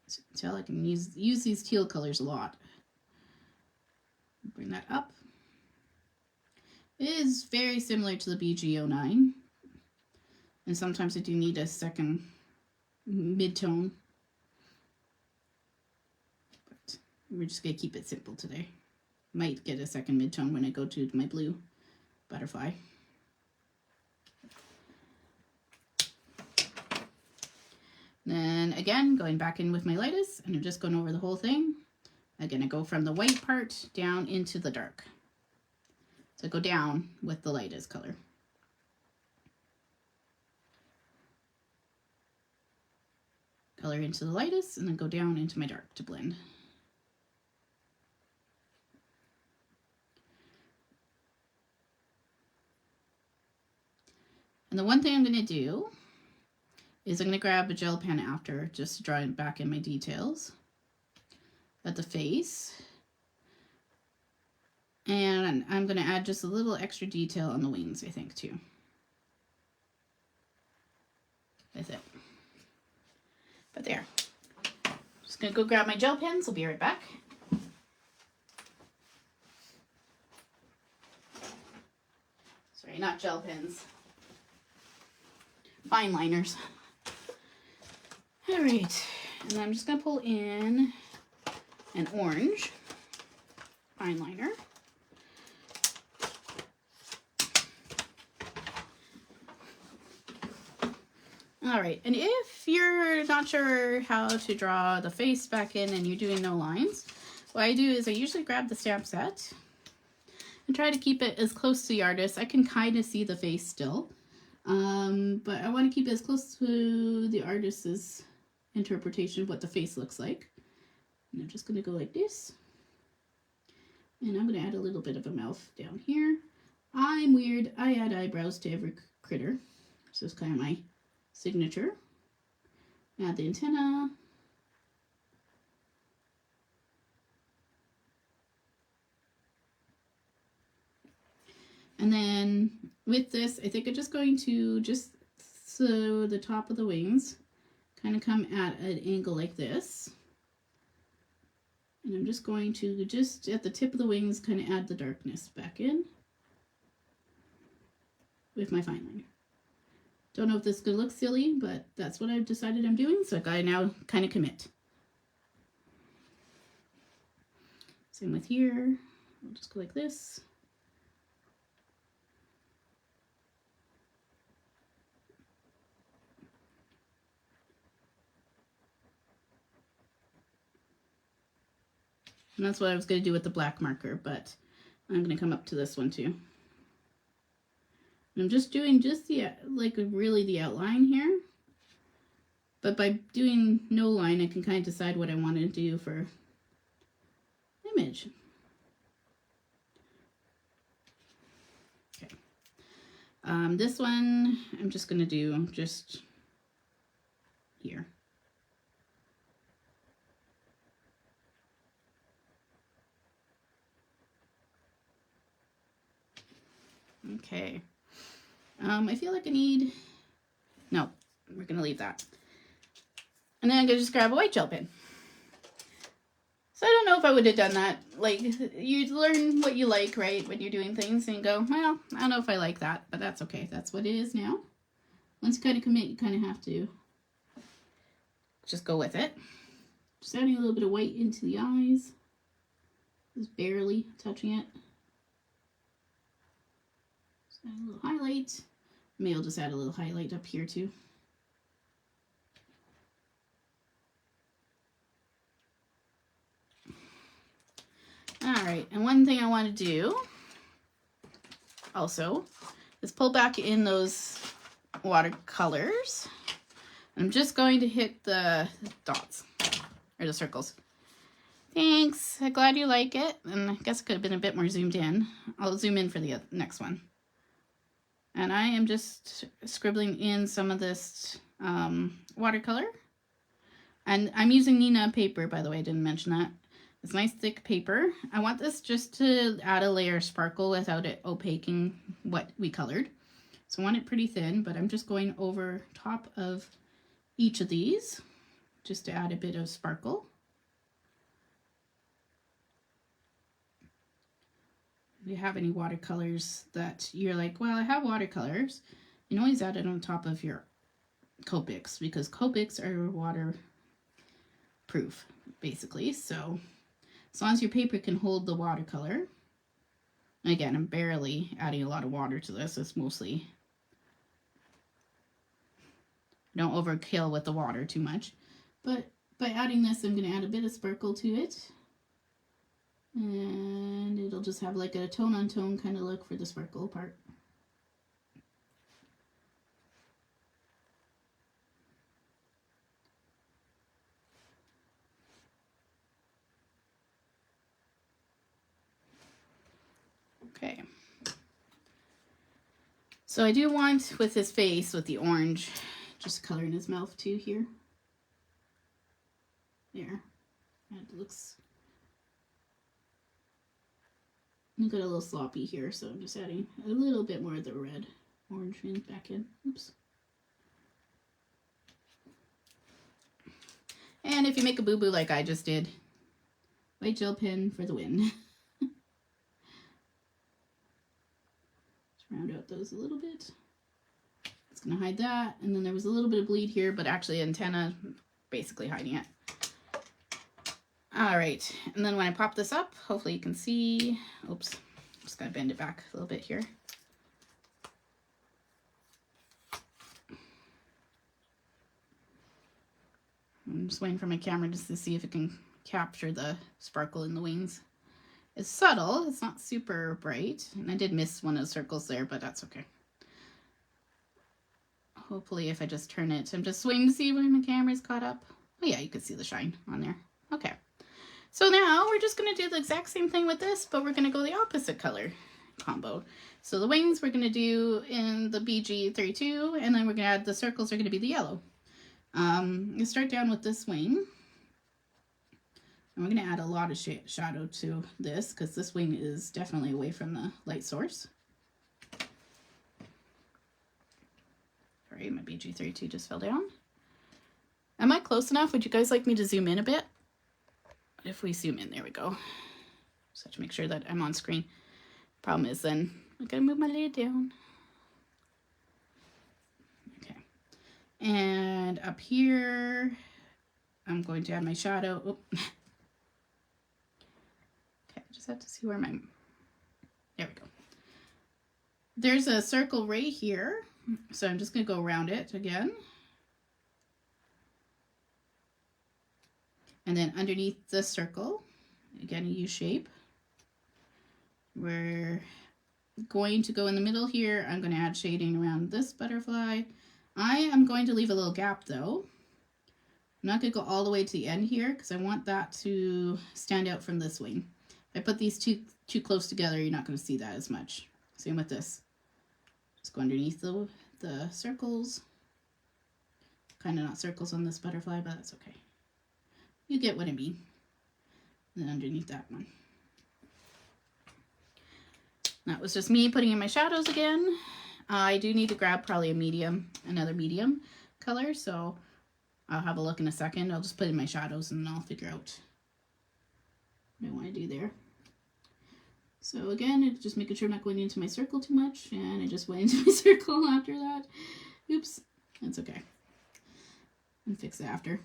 So you can tell I can use these teal colors a lot. Bring that up. It is very similar to the BG09. And sometimes I do need a second mid-tone. But we're just going to keep it simple today. Might get a second mid-tone when I go to my blue butterfly. Then again, going back in with my lightest, and I'm just going over the whole thing. Again, I go from the white part down into the dark. So I go down with the lightest color. color into the lightest and then go down into my dark to blend. And the one thing I'm going to do is I'm going to grab a gel pen after just to draw it back in my details at the face. And I'm going to add just a little extra detail on the wings, I think, too. With it. But there. Just going to go grab my gel pens. I'll be right back. Sorry, not gel pens. Fine liners. All right. And I'm just going to pull in an orange fine liner. All right, and if you're not sure how to draw the face back in and you're doing no lines, what I do is I usually grab the stamp set and try to keep it as close to the artist. I can kind of see the face still, but I want to keep it as close to the artist's interpretation of what the face looks like. And I'm just going to go like this. And I'm going to add a little bit of a mouth down here. I'm weird. I add eyebrows to every critter. So it's kind of my signature. Add the antenna. And then with this, I think I'm just going to so the top of the wings kind of come at an angle like this. And I'm just going to, just at the tip of the wings, kind of add the darkness back in with my fine liner. Don't know if this could look silly, but that's what I've decided I'm doing, so I gotta now kind of commit. Same with here. I'll just go like this. And that's what I was going to do with the black marker, but I'm going to come up to this one too. I'm just doing really the outline here. But by doing no line, I can kind of decide what I want to do for image. Okay. This one, I'm just going to do just here. Okay. I feel like I need, no, we're going to leave that. And then I'm going to just grab a white gel pen. So I don't know if I would have done that. Like, you learn what you like, right? When you're doing things and you go, well, I don't know if I like that, but that's okay. That's what it is now. Once you kind of commit, you kind of have to just go with it. Just adding a little bit of white into the eyes. Just barely touching it. Just add a little highlight. Maybe I'll just add a little highlight up here too. Alright, and one thing I want to do also is pull back in those watercolors. I'm just going to hit the dots, or the circles. Thanks, I'm glad you like it, and I guess it could have been a bit more zoomed in. I'll zoom in for the next one. And I am just scribbling in some of this watercolor. And I'm using Nina paper, by the way, I didn't mention that. It's nice thick paper. I want this just to add a layer of sparkle without it opaquing what we colored. So I want it pretty thin, but I'm just going over top of each of these just to add a bit of sparkle. If you have any watercolors that you're like, well, I have watercolors, you can always add it on top of your Copics, because Copics are waterproof, basically. So as long as your paper can hold the watercolor. Again, I'm barely adding a lot of water to this. It's mostly, don't overkill with the water too much. But by adding this, I'm going to add a bit of sparkle to it. And it'll just have like a tone-on-tone kind of look for the sparkle part. Okay. So I do want, with his face, with the orange, just coloring his mouth too here. There. It looks... I got a little sloppy here, so I'm just adding a little bit more of the red orange back in. Oops. And if you make a boo-boo like I just did, white gel pen for the win. Just round out those a little bit. It's going to hide that. And then there was a little bit of bleed here, but actually antenna basically hiding it. All right, and then when I pop this up, hopefully you can see, oops, just gotta bend it back a little bit here. I'm just waiting for my camera just to see if it can capture the sparkle in the wings. It's subtle, it's not super bright, and I did miss one of the circles there, but that's okay. Hopefully if I just turn it, I'm just waiting to see when the camera's caught up. Oh yeah, you can see the shine on there. Okay. So now we're just going to do the exact same thing with this, but we're going to go the opposite color combo. So the wings we're going to do in the BG32, and then we're going to add the circles are going to be the yellow. You start down with this wing. And we're going to add a lot of shadow to this because this wing is definitely away from the light source. Sorry, my BG32 just fell down. Am I close enough? Would you guys like me to zoom in a bit? If we zoom in, there we go. Just have to make sure that I'm on screen. Problem is then I gotta move my lid down. Okay. And up here, I'm going to add my shadow. Oh. Okay, I just have to see where my, there we go. There's a circle right here. So I'm just gonna go around it again. And then underneath the circle, again, a U shape. We're going to go in the middle here. I'm going to add shading around this butterfly. I am going to leave a little gap though. I'm not going to go all the way to the end here because I want that to stand out from this wing. If I put these too close together, you're not going to see that as much. Same with this. Just go underneath the circles. Kind of not circles on this butterfly, but that's okay. You get what I mean. And then underneath that one. That was just me putting in my shadows again. I do need to grab probably another medium color, so I'll have a look in a second. I'll just put in my shadows and then I'll figure out what I want to do there. So again, it's just making sure I'm not going into my circle too much, and I just went into my circle after that. Oops, that's okay. And fix it after.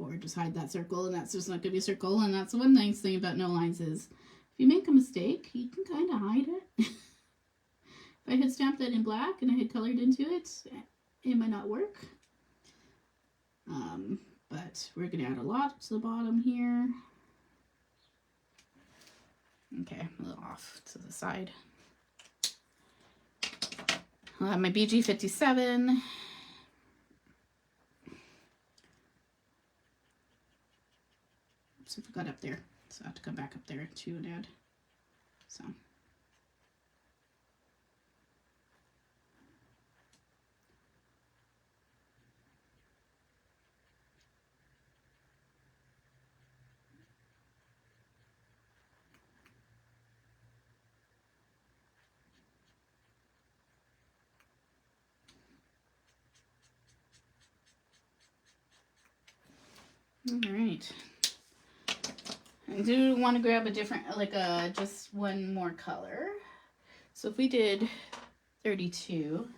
Or just hide that circle, and that's just not going to be a circle. And that's the one nice thing about no lines is if you make a mistake, you can kind of hide it. If I had stamped that in black and I had colored into it, it might not work. But we're going to add a lot to the bottom here. Okay, a little off to the side. I'll have my BG57. So I forgot up there, so I have to come back up there too and add some. All right. I do want to grab a different, just one more color. So if we did 32,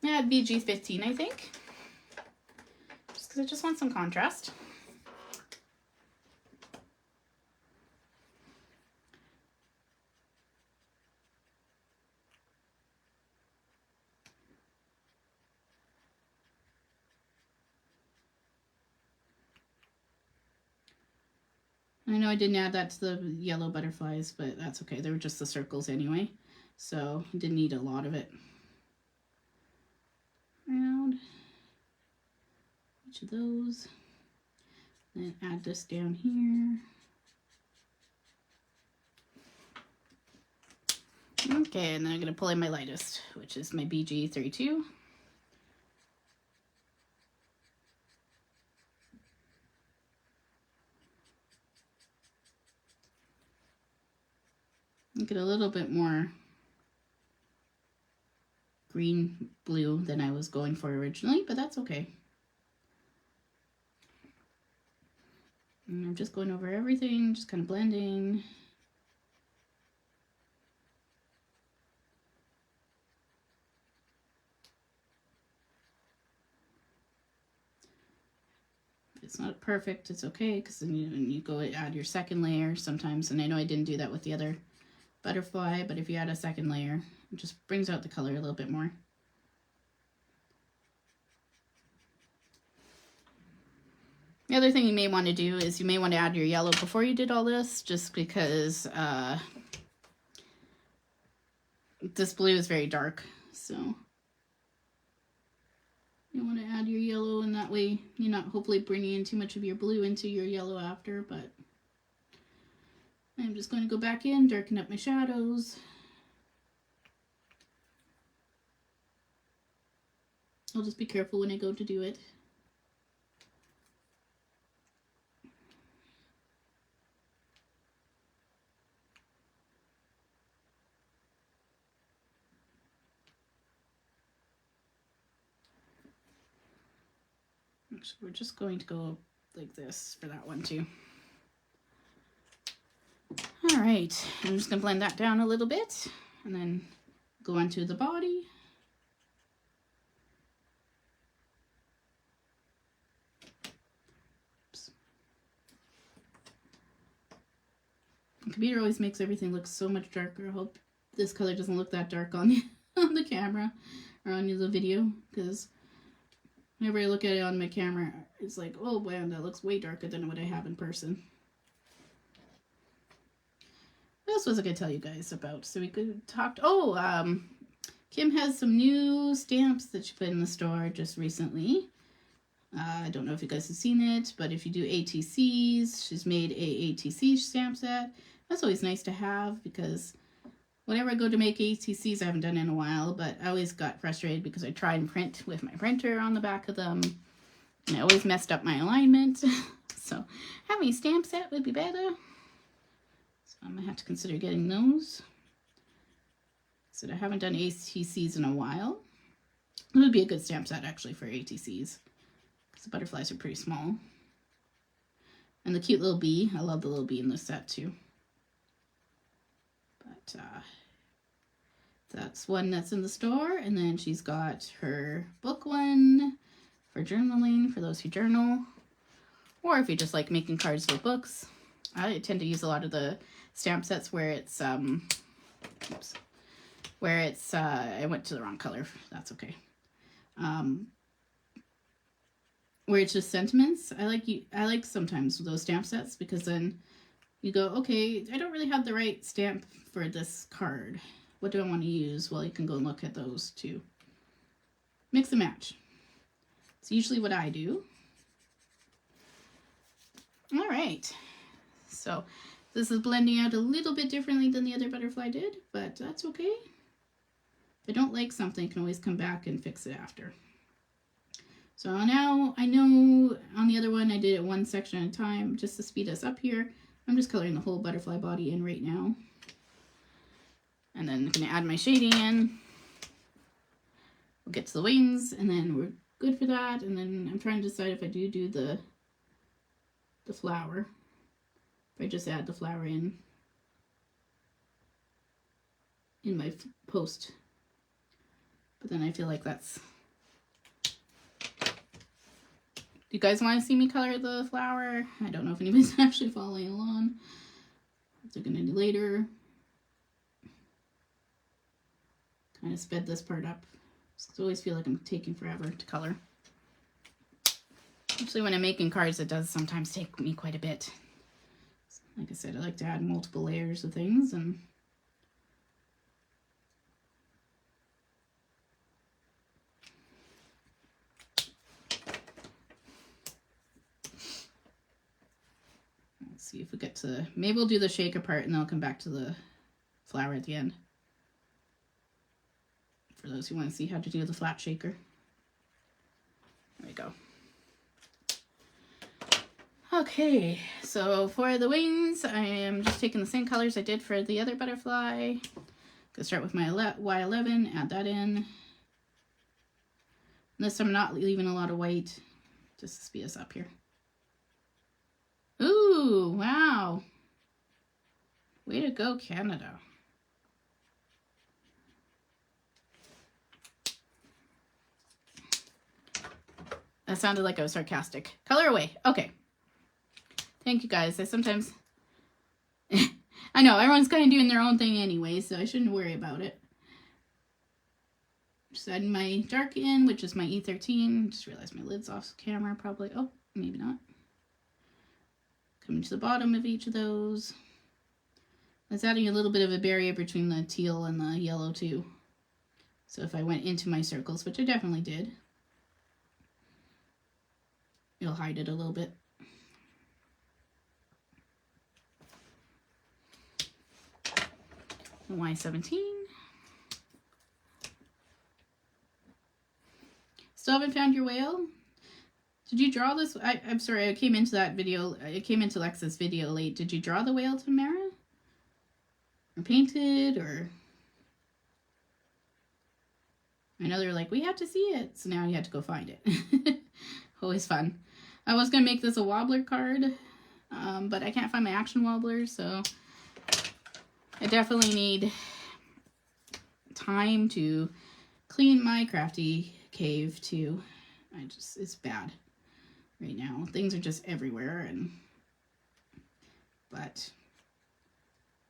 yeah, BG15, I think, just because I just want some contrast. I know I didn't add that to the yellow butterflies, but that's okay. They were just the circles anyway, so I didn't need a lot of it. Around each of those. Then add this down here. Okay, and then I'm going to pull in my lightest, which is my BG32. Get a little bit more green blue than I was going for originally, but that's okay. And I'm just going over everything, just kind of blending. If it's not perfect, it's okay, because then you go add your second layer sometimes, and I know I didn't do that with the other butterfly, but if you add a second layer, it just brings out the color a little bit more. The other thing you may want to do is you may want to add your yellow before you did all this, just because this blue is very dark, so you want to add your yellow, and that way you're not hopefully bringing in too much of your blue into your yellow after. But I'm just going to go back in, darken up my shadows. I'll just be careful when I go to do it. So we're just going to go like this for that one too. All right, I'm just gonna blend that down a little bit and then go on to the body. Oops. The computer always makes everything look so much darker. I hope this color doesn't look that dark on the camera or on the video, because whenever I look at it on my camera, it's like, oh wow, that looks way darker than what I have in person. What else was I going to tell you guys about? So we could talk. Kim has some new stamps that she put in the store just recently. I don't know if you guys have seen it, but if you do ATCs, she's made a ATC stamp set. That's always nice to have, because whenever I go to make ATCs, I haven't done it in a while, but I always got frustrated because I tried and print with my printer on the back of them, and I always messed up my alignment. So having a stamp set would be better. So I'm going to have to consider getting those. So I haven't done ATCs in a while. It would be a good stamp set actually for ATCs, because the butterflies are pretty small. And the cute little bee. I love the little bee in this set too. But that's one that's in the store. And then she's got her book one for journaling, for those who journal. Or if you just like making cards with books. I tend to use a lot of the stamp sets where it's, I went to the wrong color. That's okay. Where it's just sentiments. I like sometimes those stamp sets, because then you go, okay, I don't really have the right stamp for this card. What do I want to use? Well, you can go and look at those too. Mix and match. It's usually what I do. All right. So this is blending out a little bit differently than the other butterfly did, but that's okay. If I don't like something, I can always come back and fix it after. So now I know on the other one I did it one section at a time just to speed us up here. I'm just coloring the whole butterfly body in right now. And then I'm going to add my shading in. We'll get to the wings, and then we're good for that. And then I'm trying to decide if I do the flower. If I just add the flower in my post. But then I feel like that's... Do you guys want to see me color the flower? I don't know if anybody's actually following along. What they're going to do later. Kind of sped this part up. I always feel like I'm taking forever to color. Actually, when I'm making cards, it does sometimes take me quite a bit. Like I said, I like to add multiple layers of things, and let's see if we get to, maybe we'll do the shaker part and then I'll come back to the flower at the end. For those who want to see how to do the flat shaker. There we go. Okay, so for the wings, I am just taking the same colors I did for the other butterfly. Gonna start with my Y11, add that in. This I'm not leaving a lot of white, just to speed us up here. Ooh, wow. Way to go, Canada. That sounded like I was sarcastic. Color away. Okay. Thank you guys. I sometimes... I know, everyone's kind of doing their own thing anyway, so I shouldn't worry about it. Just adding my dark in, which is my E13. Just realized my lid's off camera, probably. Oh, maybe not. Coming to the bottom of each of those. That's adding a little bit of a barrier between the teal and the yellow too. So if I went into my circles, which I definitely did, it'll hide it a little bit. Y17. Still haven't found your whale? Did you draw this? I'm sorry, I came into that video. I came into Lex's video late. Did you draw the whale, Tamara? Or painted, or... I know they're like, we have to see it. So now you have to go find it. Always fun. I was going to make this a wobbler card, but I can't find my action wobbler, so I definitely need time to clean my crafty cave too. It's bad right now. Things are just everywhere, but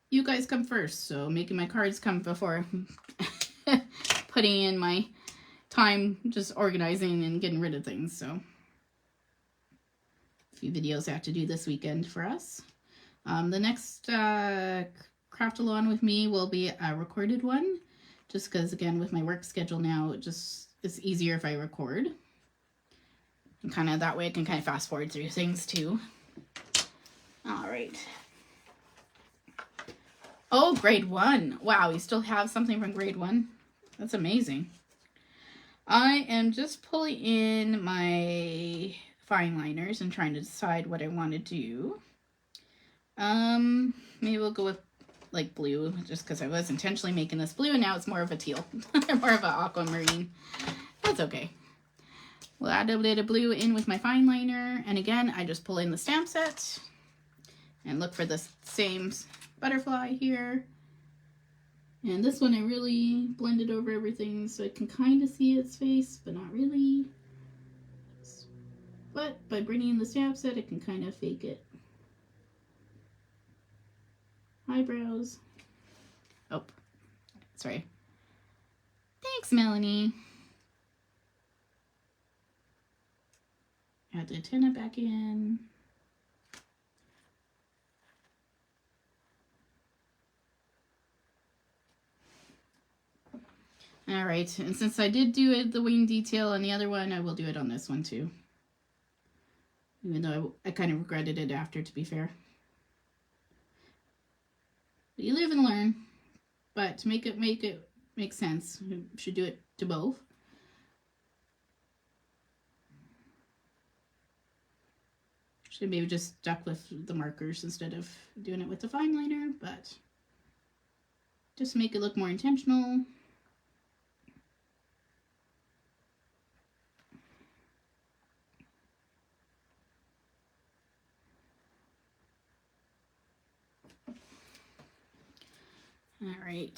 you guys come first, so making my cards come before putting in my time just organizing and getting rid of things. So a few videos I have to do this weekend for us. The next craft along with me will be a recorded one, just because again with my work schedule now it's easier if I record, and kind of that way I can kind of fast forward through things too. All right. Oh, grade 1. Wow, you still have something from grade 1? That's amazing. I am just pulling in my fine liners and trying to decide what I want to do. Maybe we'll go with like blue, just because I was intentionally making this blue and now it's more of a teal. More of an aquamarine. That's okay. We'll add a bit of blue in with my fine liner, and again I just pull in the stamp set and look for the same butterfly here. And this one I really blended over everything so I can kind of see its face, but not really. But by bringing in the stamp set, I can kind of fake it. Eyebrows. Oh, sorry. Thanks, Melanie. Add the antenna back in. All right, and since I did do it, the wing detail on the other one, I will do it on this one too. Even though I kind of regretted it after, to be fair. But you live and learn. But to make it make sense, you should do it to both. Should maybe just stuck with the markers instead of doing it with the fine liner, but just make it look more intentional. All right,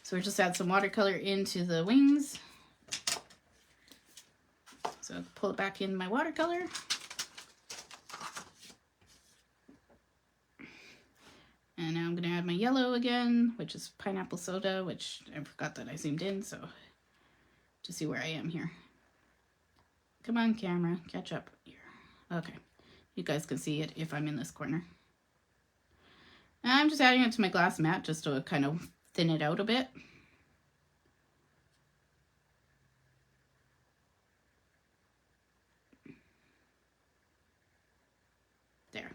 so we'll just add some watercolor into the wings. So I'll pull it back in my watercolor. And now I'm going to add my yellow again, which is pineapple soda, which I forgot that I zoomed in, so to see where I am here. Come on, camera, catch up here. Okay, you guys can see it if I'm in this corner. And I'm just adding it to my glass mat just to kind of thin it out a bit. There.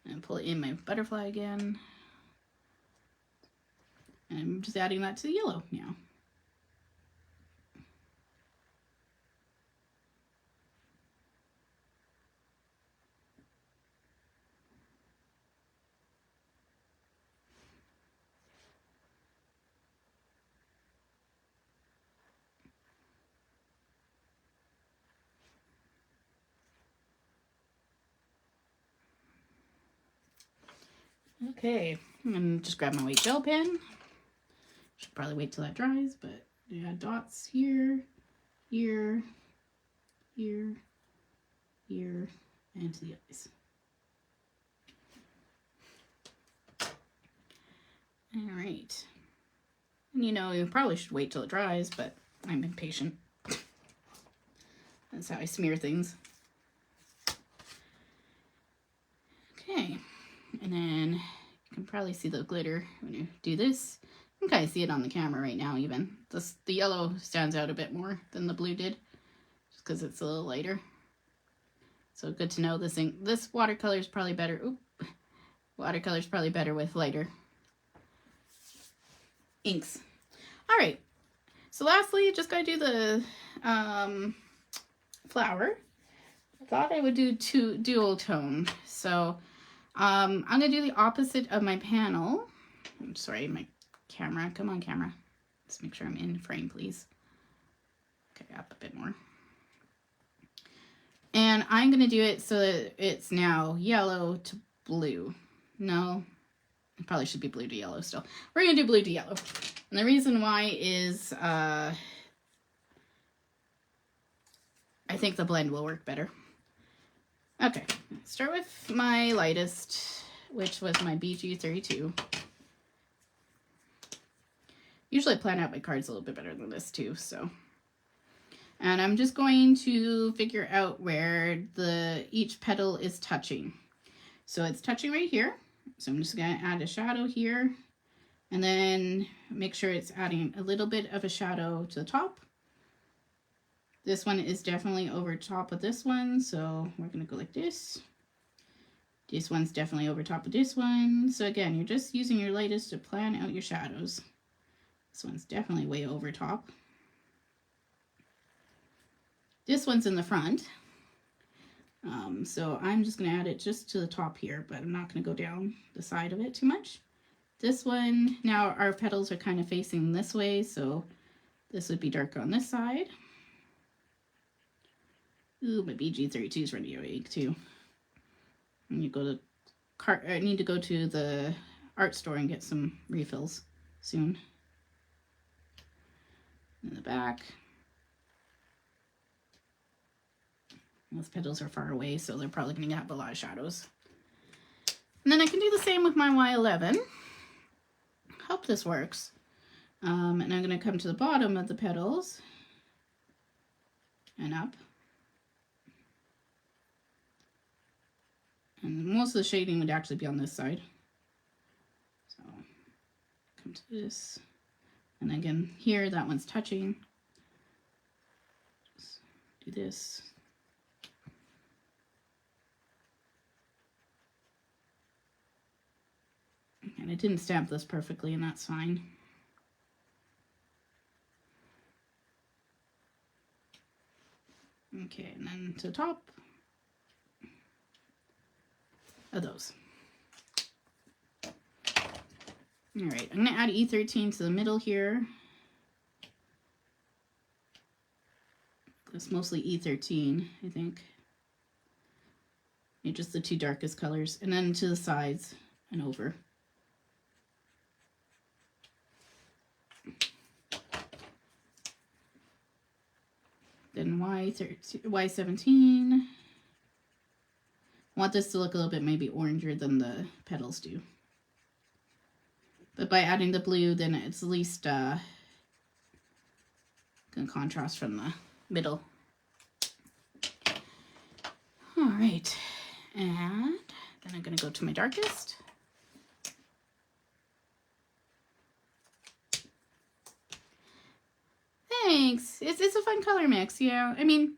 And pull in my butterfly again. And I'm just adding that to the yellow now. Okay, I'm gonna just grab my white gel pen. Should probably wait till that dries, but yeah, dots here, here, here, here, and to the eyes. All right. And you know, you probably should wait till it dries, but I'm impatient. That's how I smear things. Okay, and then you can probably see the glitter when you do this. You can kind of see it on the camera right now even. The yellow stands out a bit more than the blue did, just because it's a little lighter. So good to know this watercolor is probably better. Oop, watercolor is probably better with lighter inks. All right, so lastly, just gotta do the flower. I thought I would do dual tone. So I'm gonna do the opposite of my panel. I'm sorry, my camera. Come on, camera. Let's make sure I'm in frame, please. Okay, up a bit more. And I'm gonna do it so that it's now yellow to blue. No, it probably should be blue to yellow still. We're gonna do blue to yellow. And the reason why is I think the blend will work better. Okay, start with my lightest, which was my BG32. Usually I plan out my cards a little bit better than this too, so. And I'm just going to figure out where each petal is touching. So it's touching right here. So I'm just gonna add a shadow here, and then make sure it's adding a little bit of a shadow to the top. This one is definitely over top of this one, so we're gonna go like this. This one's definitely over top of this one. So again, you're just using your lightest to plan out your shadows. This one's definitely way over top. This one's in the front. So I'm just gonna add it just to the top here, but I'm not gonna go down the side of it too much. This one, now our petals are kind of facing this way, so this would be darker on this side. Ooh, my BG32 is running away too. I need to go to the art store and get some refills soon. In the back. Those petals are far away, so they're probably going to have a lot of shadows. And then I can do the same with my Y11. Hope this works. And I'm going to come to the bottom of the petals and up. And most of the shading would actually be on this side. So come to this. And again, here, that one's touching. Just do this. And I didn't stamp this perfectly, and that's fine. Okay, and then to the top of those. All right, I'm gonna add E13 to the middle here. It's mostly E13, I think. Yeah, just the two darkest colors, and then to the sides and over. Then Y17. I want this to look a little bit maybe oranger than the petals do. But by adding the blue, then it's at least gonna contrast from the middle. All right, and then I'm gonna go to my darkest. Thanks. It's a fun color mix, yeah. I mean,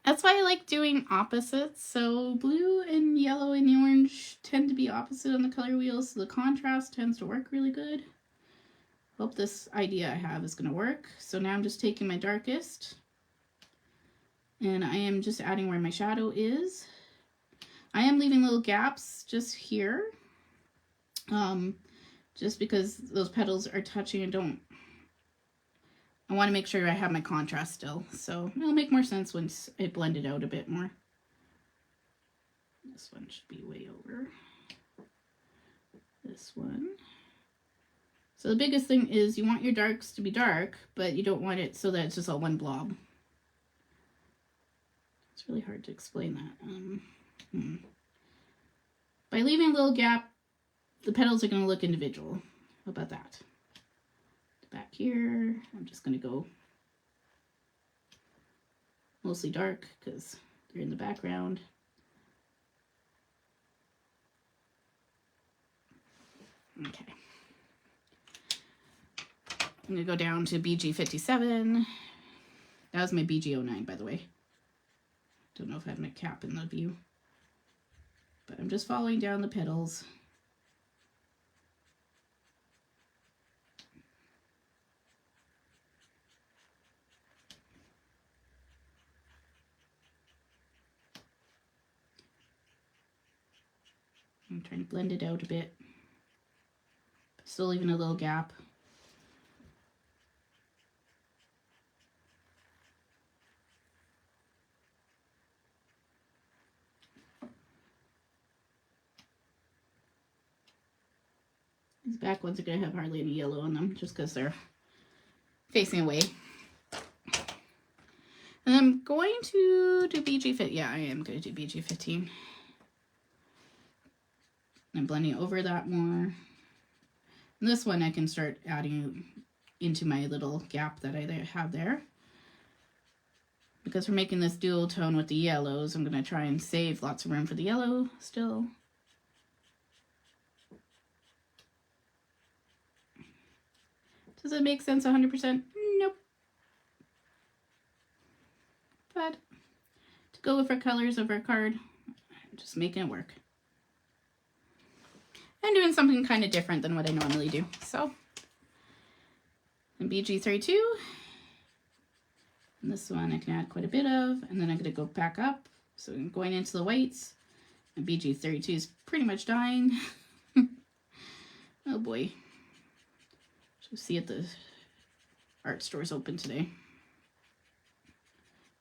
that's why I like doing opposites. So blue and yellow and orange tend to be opposite on the color wheel, so the contrast tends to work really good. Hope this idea I have is going to work. So now I'm just taking my darkest, and I am just adding where my shadow is. I am leaving little gaps just here, just because those petals are touching and I want to make sure I have my contrast still. So it'll make more sense once I blend it out a bit more. This one should be way over. This one. So the biggest thing is you want your darks to be dark, but you don't want it so that it's just all one blob. It's really hard to explain that. By leaving a little gap, the petals are going to look individual. How about that? Back here, I'm just going to go mostly dark because they're in the background. Okay. I'm going to go down to BG57. That was my BG09, by the way. Don't know if I have my cap in the view. But I'm just following down the petals. I'm trying to blend it out a bit. Still leaving a little gap. These back ones are going to have hardly any yellow on them just because they're facing away. And I'm going to do BG15. Yeah, I am going to do BG15. I'm blending over that more. And this one I can start adding into my little gap that I have there. Because we're making this dual tone with the yellows, I'm going to try and save lots of room for the yellow still. Does it make sense 100%? Nope. But to go with our colors of our card, I'm just making it work. I'm doing something kind of different than what I normally do. So, and BG32. And this one I can add quite a bit of. And then I'm going to go back up. So I'm going into the whites. And BG32 is pretty much dying. Oh boy. So see at the art stores open today.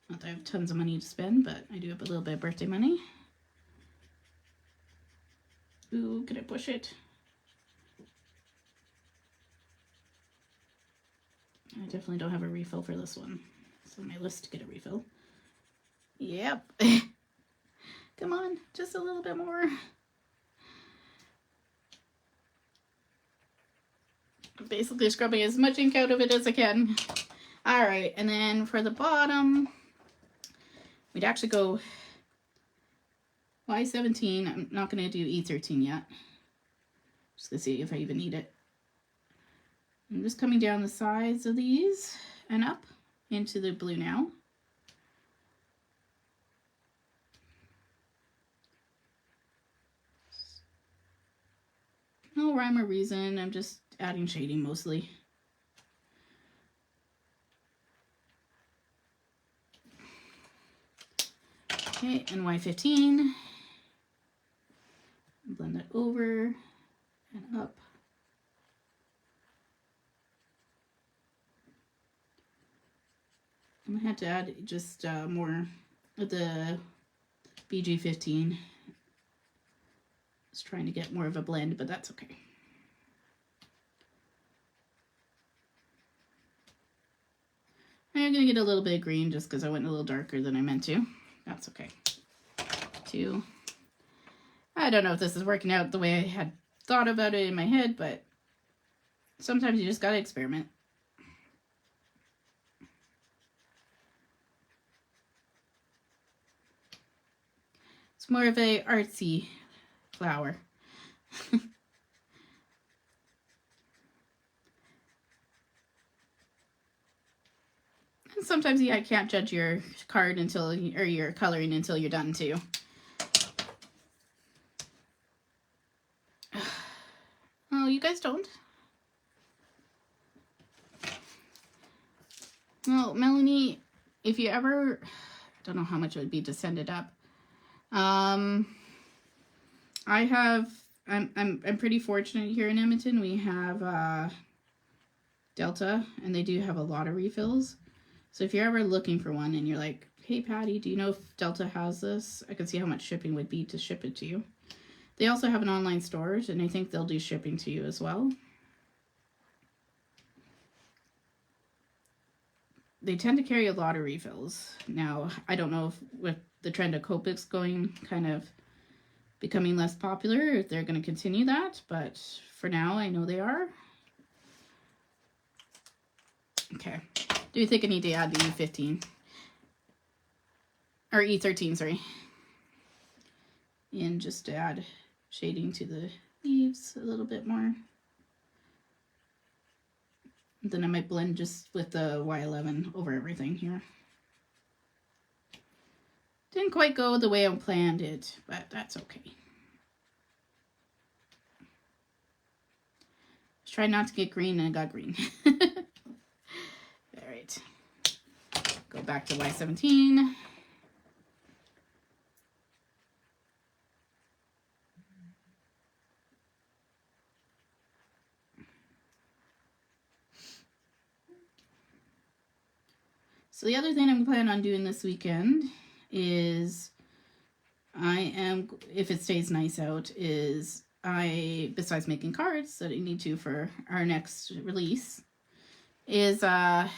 Not that I have tons of money to spend, but I do have a little bit of birthday money. Ooh, can I push it? I definitely don't have a refill for this one. It's on my list to get a refill. Yep. Come on, just a little bit more. Basically scrubbing as much ink out of it as I can. All right, and then for the bottom, we'd actually go Y17. I'm not going to do E13 yet. Just going to see if I even need it. I'm just coming down the sides of these and up into the blue now. No rhyme or reason. I'm just adding shading mostly. Okay, and Y15. Blend that over and up. I'm gonna have to add just more of the BG15. Just trying to get more of a blend, but that's okay. I'm gonna get a little bit of green just because I went a little darker than I meant to. That's okay. I don't know if this is working out the way I had thought about it in my head, but sometimes you just gotta experiment. It's more of a artsy flower. sometimes I can't judge your card until, or your coloring until you're done too. Oh, you guys don't? Well, Melanie, if you ever, I don't know how much it would be to send it up. I'm pretty fortunate here in Edmonton. We have Delta, and they do have a lot of refills. So if you're ever looking for one and you're like, hey Patty, do you know if Delta has this? I could see how much shipping would be to ship it to you. They also have an online store, and I think they'll do shipping to you as well. They tend to carry a lot of refills. Now, I don't know if with the trend of Copics going kind of becoming less popular, if they're going to continue that, but for now, I know they are. Okay. Do you think I need to add the E15? Or E13, sorry. And just to add shading to the leaves a little bit more. Then I might blend just with the Y11 over everything here. Didn't quite go the way I planned it, but that's okay. Just try not to get green, and I got green. All right. Go back to Y17. So the other thing I'm planning on doing this weekend is if it stays nice out, is besides making cards that I need to for our next release, is going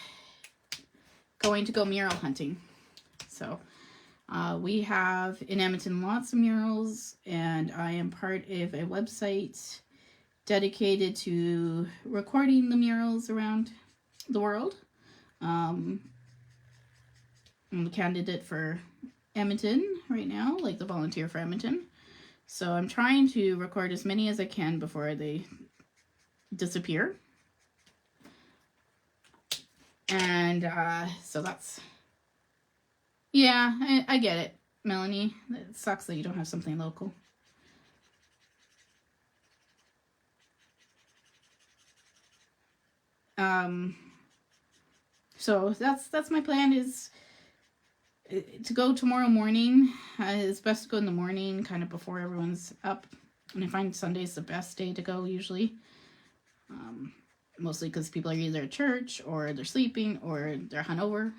to go mural hunting. So we have in Edmonton lots of murals, and I am part of a website dedicated to recording the murals around the world. I'm a candidate for Edmonton right now, like the volunteer for Edmonton. So I'm trying to record as many as I can before they disappear. And so that's, yeah, I get it, Melanie. It sucks that you don't have something local. So that's my plan, is to go tomorrow morning. It's best to go in the morning, kind of before everyone's up. And I find Sunday's the best day to go usually. Mostly because people are either at church, or they're sleeping, or they're hungover.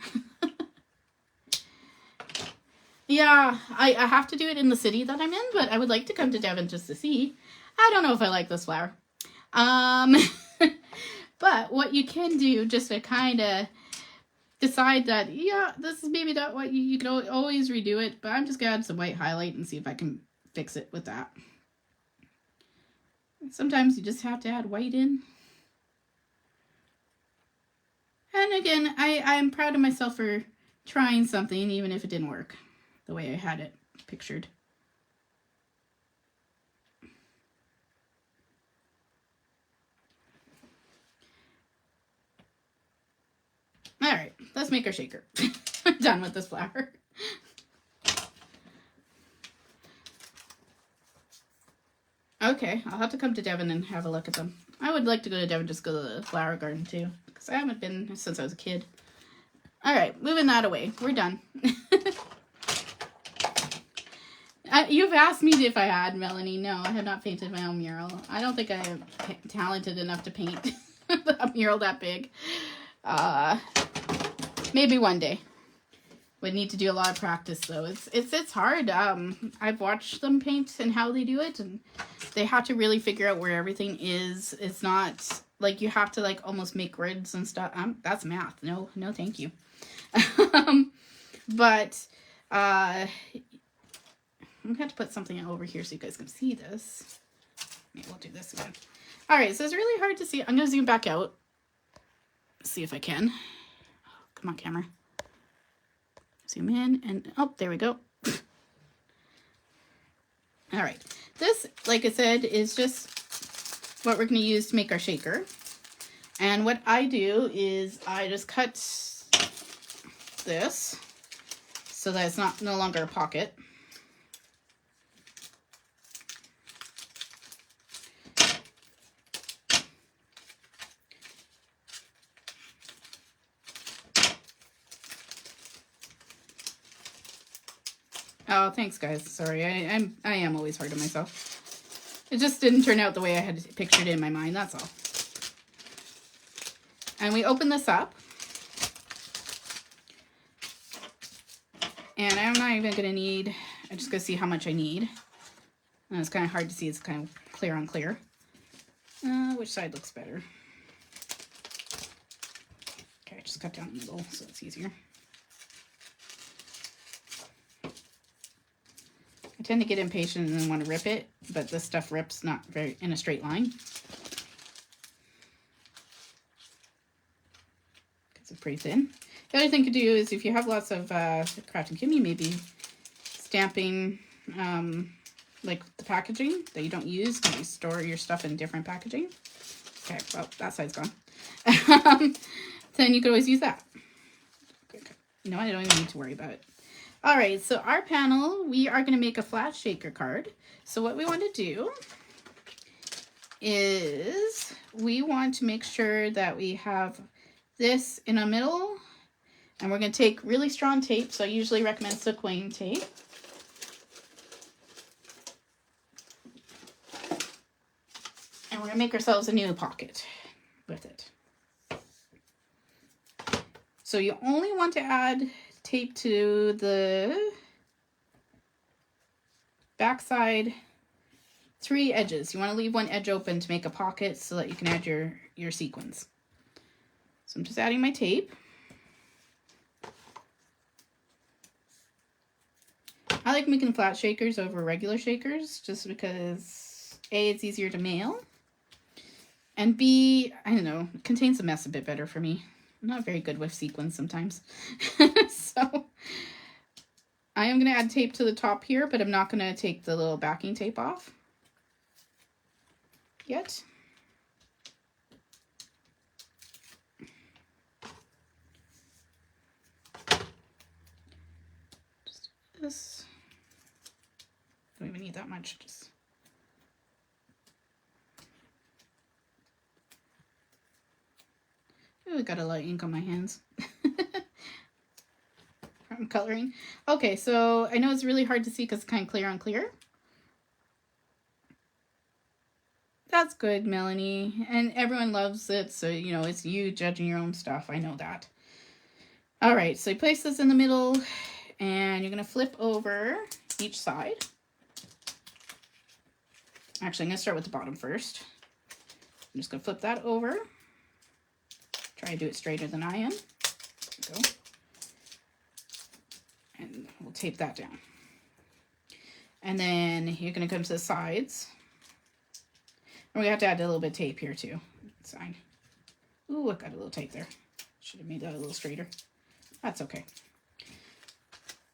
Yeah, I have to do it in the city that I'm in, but I would like to come to Devon just to see. I don't know if I like this flower. But what you can do, just to kind of decide that, yeah, this is maybe not what you can always redo it, but I'm just going to add some white highlight and see if I can fix it with that. Sometimes you just have to add white in. And again, I'm proud of myself for trying something, even if it didn't work the way I had it pictured. All right, let's make our shaker. I'm done with this flower. Okay, I'll have to come to Devon and have a look at them. I would like to go to Devon, just go to the flower garden too, because I haven't been since I was a kid. All right, moving that away. We're done. You've asked me if I had, Melanie. No, I have not painted my own mural. I don't think I am talented enough to paint a mural that big. Maybe one day. Would need to do a lot of practice though. It's hard. I've watched them paint and how they do it, and they have to really figure out where everything is. It's not like you have to like almost make grids and stuff. That's math. No, thank you. But I'm gonna have to put something over here so you guys can see this. Maybe we'll do this again. All right, so it's really hard to see. I'm gonna zoom back out. See if I can. Oh, come on, camera. Zoom in and, oh, there we go. All right. This, like I said, is just what we're going to use to make our shaker. And what I do is I just cut this so that it's no longer a pocket. Oh, thanks guys. Sorry, I am always hard on myself. It just didn't turn out the way I had pictured it in my mind, that's all. And we open this up. And I'm not even gonna need, I'm just gonna see how much I need. And it's kind of hard to see, it's kind of clear on clear. Which side looks better? Okay, just cut down the middle so it's easier. I tend to get impatient and want to rip it, but this stuff rips not very in a straight line. Because it's pretty thin. The other thing to do is if you have lots of Kraftin Kimmie, maybe stamping like the packaging that you don't use, maybe store your stuff in different packaging. Okay, well, that side's gone. Then you could always use that. Okay. No, I don't even need to worry about it. All right, so our panel, we are going to make a flat shaker card. So what we want to do is we want to make sure that we have this in the middle, and we're going to take really strong tape. So I usually recommend sequin tape. And we're going to make ourselves a new pocket with it. So you only want to add tape to the backside 3 edges. You want to leave one edge open to make a pocket so that you can add your sequins. So I'm just adding my tape. I like making flat shakers over regular shakers just because A, it's easier to mail, and B, I don't know, it contains the mess a bit better for me. I'm not very good with sequins sometimes. So I am going to add tape to the top here, but I'm not going to take the little backing tape off yet. Just this. Don't even need that much. Just ooh, I got a lot of ink on my hands. I'm coloring. Okay, so I know it's really hard to see because it's kind of clear on clear. That's good, Melanie. And everyone loves it, so, you know, it's you judging your own stuff. I know that. All right, so you place this in the middle, and you're going to flip over each side. Actually, I'm going to start with the bottom first. I'm just going to flip that over. Try to do it straighter than I am. There we go. And we'll tape that down. And then you're going to come to the sides. And we have to add a little bit of tape here too. Side. Ooh, I got a little tape there. Should have made that a little straighter. That's okay.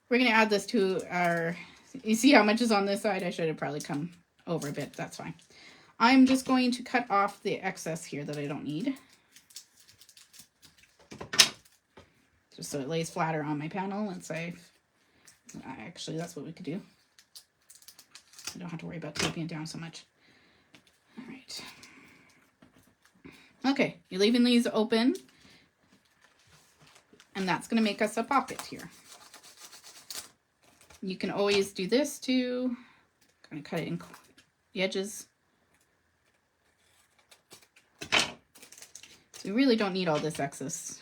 We're going to add this to our, you see how much is on this side? I should have probably come over a bit. That's fine. I'm just going to cut off the excess here that I don't need. Just so it lays flatter on my panel and say, actually, that's what we could do. I don't have to worry about taping it down so much. All right. Okay, you're leaving these open. And that's going to make us a pocket here. You can always do this too. Kind of cut it in the edges. So we really don't need all this excess.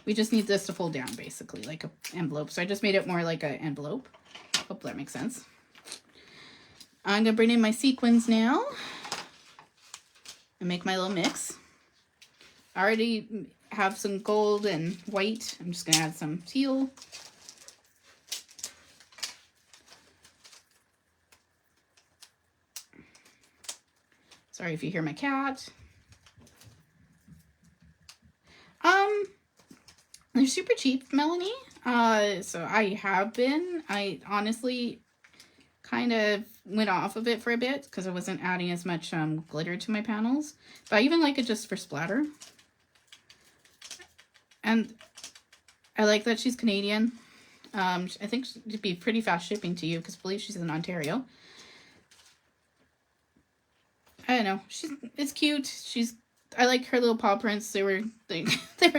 We just need this to fold down, basically, like an envelope. So I just made it more like an envelope. Hope that makes sense. I'm going to bring in my sequins now and make my little mix. I already have some gold and white. I'm just going to add some teal. Sorry if you hear my cat. They're super cheap, Melanie. So I have been. I honestly kind of went off of it for a bit because I wasn't adding as much glitter to my panels. But I even like it just for splatter. And I like that she's Canadian. I think she'd be pretty fast shipping to you because I believe she's in Ontario. I don't know. It's cute. I like her little paw prints. They were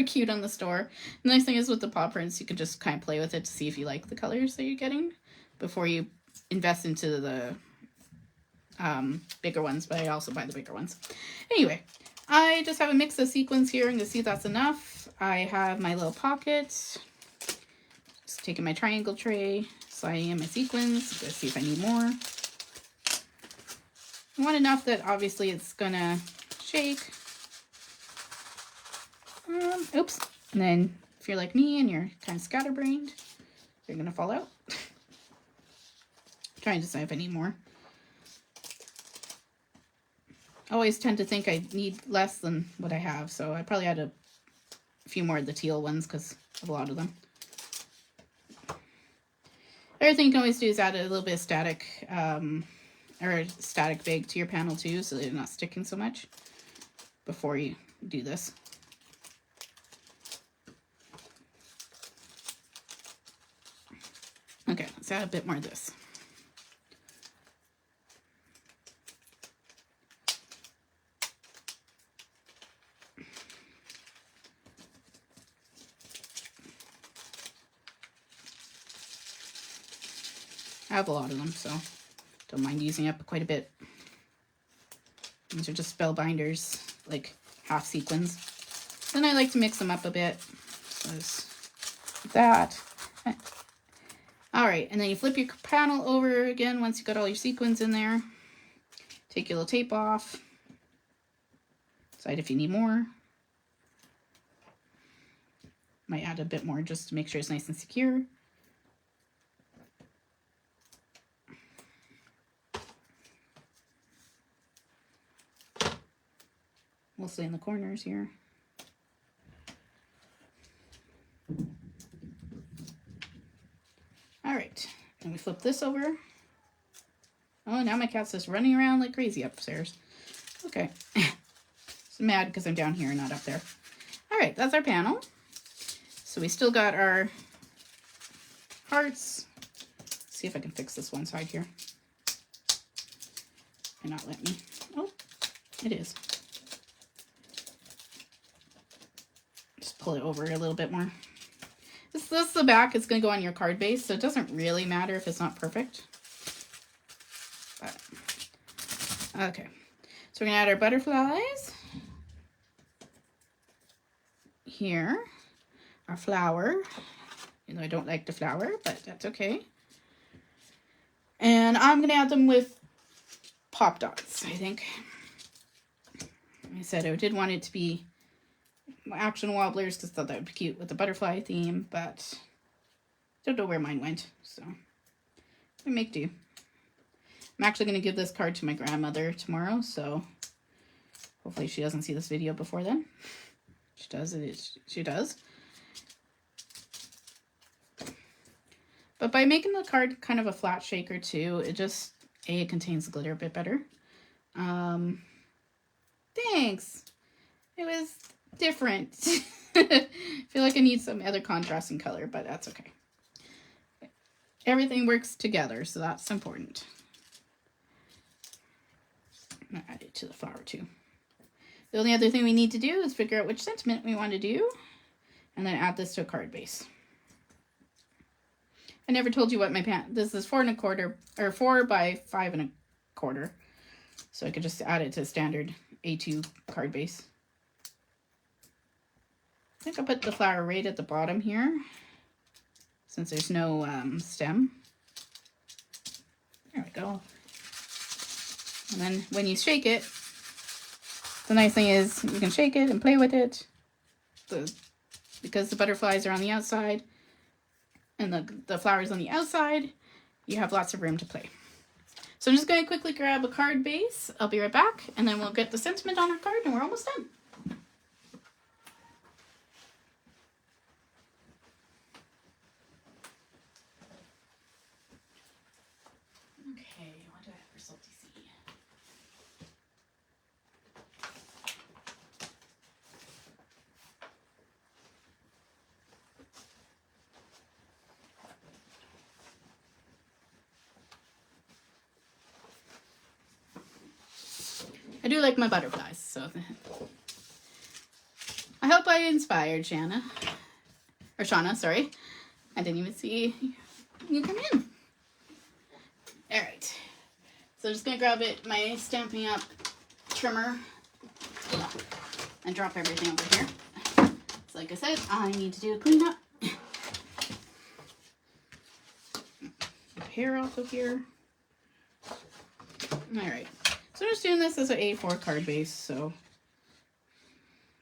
cute on the store. The nice thing is with the paw prints, you can just kind of play with it to see if you like the colors that you're getting before you invest into the bigger ones, but I also buy the bigger ones. Anyway, I just have a mix of sequins here. I'm going to see if that's enough. I have my little pocket. Just taking my triangle tray, sliding in my sequins. Let's see if I need more. I want enough that obviously it's going to shake. Oops. And then if you're like me and you're kind of scatterbrained, they're going to fall out. Trying to decide if I need more. I always tend to think I need less than what I have, so I probably had a few more of the teal ones because of a lot of them. Other thing you can always do is add a little bit of static, or a static bag to your panel too, so they're not sticking so much before you do this. Okay, let's add a bit more of this. I have a lot of them, so don't mind using up quite a bit. These are just spell binders, like half sequins. Then I like to mix them up a bit. So like that. All right, and then you flip your panel over again once you got all your sequins in there. Take your little tape off. Decide if you need more. Might add a bit more just to make sure it's nice and secure. Mostly in the corners here. All right, and we flip this over. Oh, now my cat's just running around like crazy upstairs. Okay, so mad because I'm down here and not up there. All right, that's our panel. So we still got our hearts. Let's see if I can fix this one side here. May not let me. Oh, it is. Pull it over a little bit more. This is the back. It's going to go on your card base, so it doesn't really matter if it's not perfect. But, okay, so we're going to add our butterflies. Here, our flower. You know I don't like the flower, but that's okay. And I'm going to add them with pop dots, I think. Like I said, I did want it to be action wobblers because I thought that would be cute with the butterfly theme, but don't know where mine went, so I make do. I'm actually going to give this card to my grandmother tomorrow, so hopefully she doesn't see this video before then. She does, she does. But by making the card kind of a flat shaker too, it just, it contains the glitter a bit better. Thanks. It was different. I feel like I need some other contrasting color, but that's okay. Everything works together, so that's important. I'm going to add it to the flower too. The only other thing we need to do is figure out which sentiment we want to do, and then add this to a card base. I never told you what my this is 4 1/4, or 4 by 5 1/4. So I could just add it to standard A2 card base. I think I'll put the flower right at the bottom here, since there's no stem. There we go. And then when you shake it, the nice thing is you can shake it and play with it. Because the butterflies are on the outside and the flowers on the outside, you have lots of room to play. So I'm just going to quickly grab a card base. I'll be right back, and then we'll get the sentiment on our card, and we're almost done. Okay, what do I have for Salty Sea? do like my butterflies, so I hope I inspired Shauna. Sorry. I didn't even see you come in. All right. So I'm just going to grab my Stampin' Up! Trimmer and drop everything over here. So like I said, I need to do a cleanup. Hair off of here. Alright. So I'm just doing this as an A4 card base, so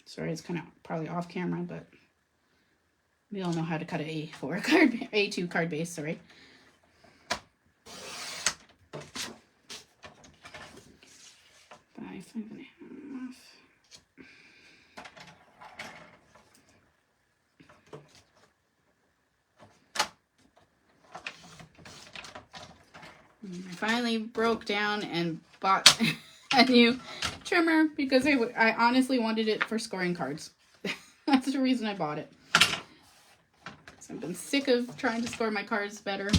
sorry it's kind of probably off camera, but we all know how to cut an A4 card, A2 card base, sorry. Five and a half. I finally broke down and bought a new trimmer because I honestly wanted it for scoring cards. That's the reason I bought it. So I've been sick of trying to score my cards better.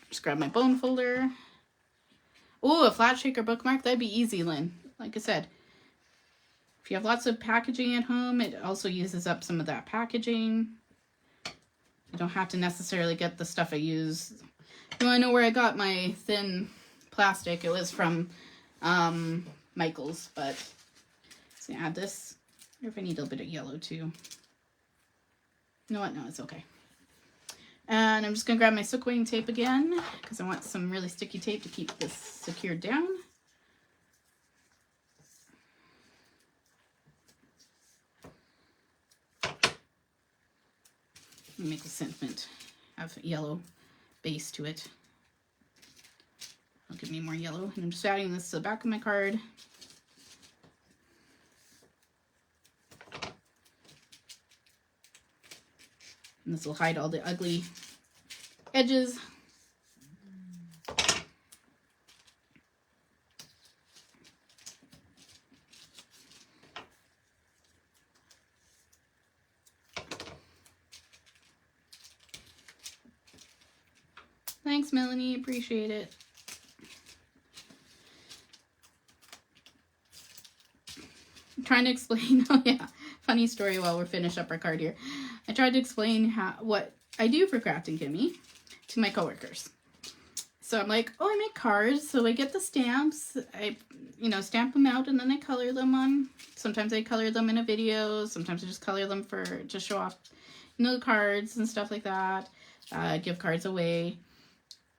Just grab my bone folder. Oh, a flat shaker bookmark. That'd be easy, Lynn. Like I said, if you have lots of packaging at home, it also uses up some of that packaging. You don't have to necessarily get the stuff I use. You want to know where I got my thin plastic? It was from Michael's, but so add this. I wonder if I need a little bit of yellow too. You know what? No, it's okay. And I'm just going to grab my Sook-Wing tape again because I want some really sticky tape to keep this secured down. Make the sentiment have a yellow base to it. It'll give me more yellow. And I'm just adding this to the back of my card. And this will hide all the ugly edges. Thanks, Melanie. Appreciate it. I'm trying to explain. Oh, yeah. Funny story while we're finished up our card here. I tried to explain what I do for Kraftin Kimmie to my coworkers. So I'm like, oh, I make cards. So I get the stamps. I, stamp them out and then I color them on. Sometimes I color them in a video. Sometimes I just color them to show off, the cards and stuff like that. Give cards away.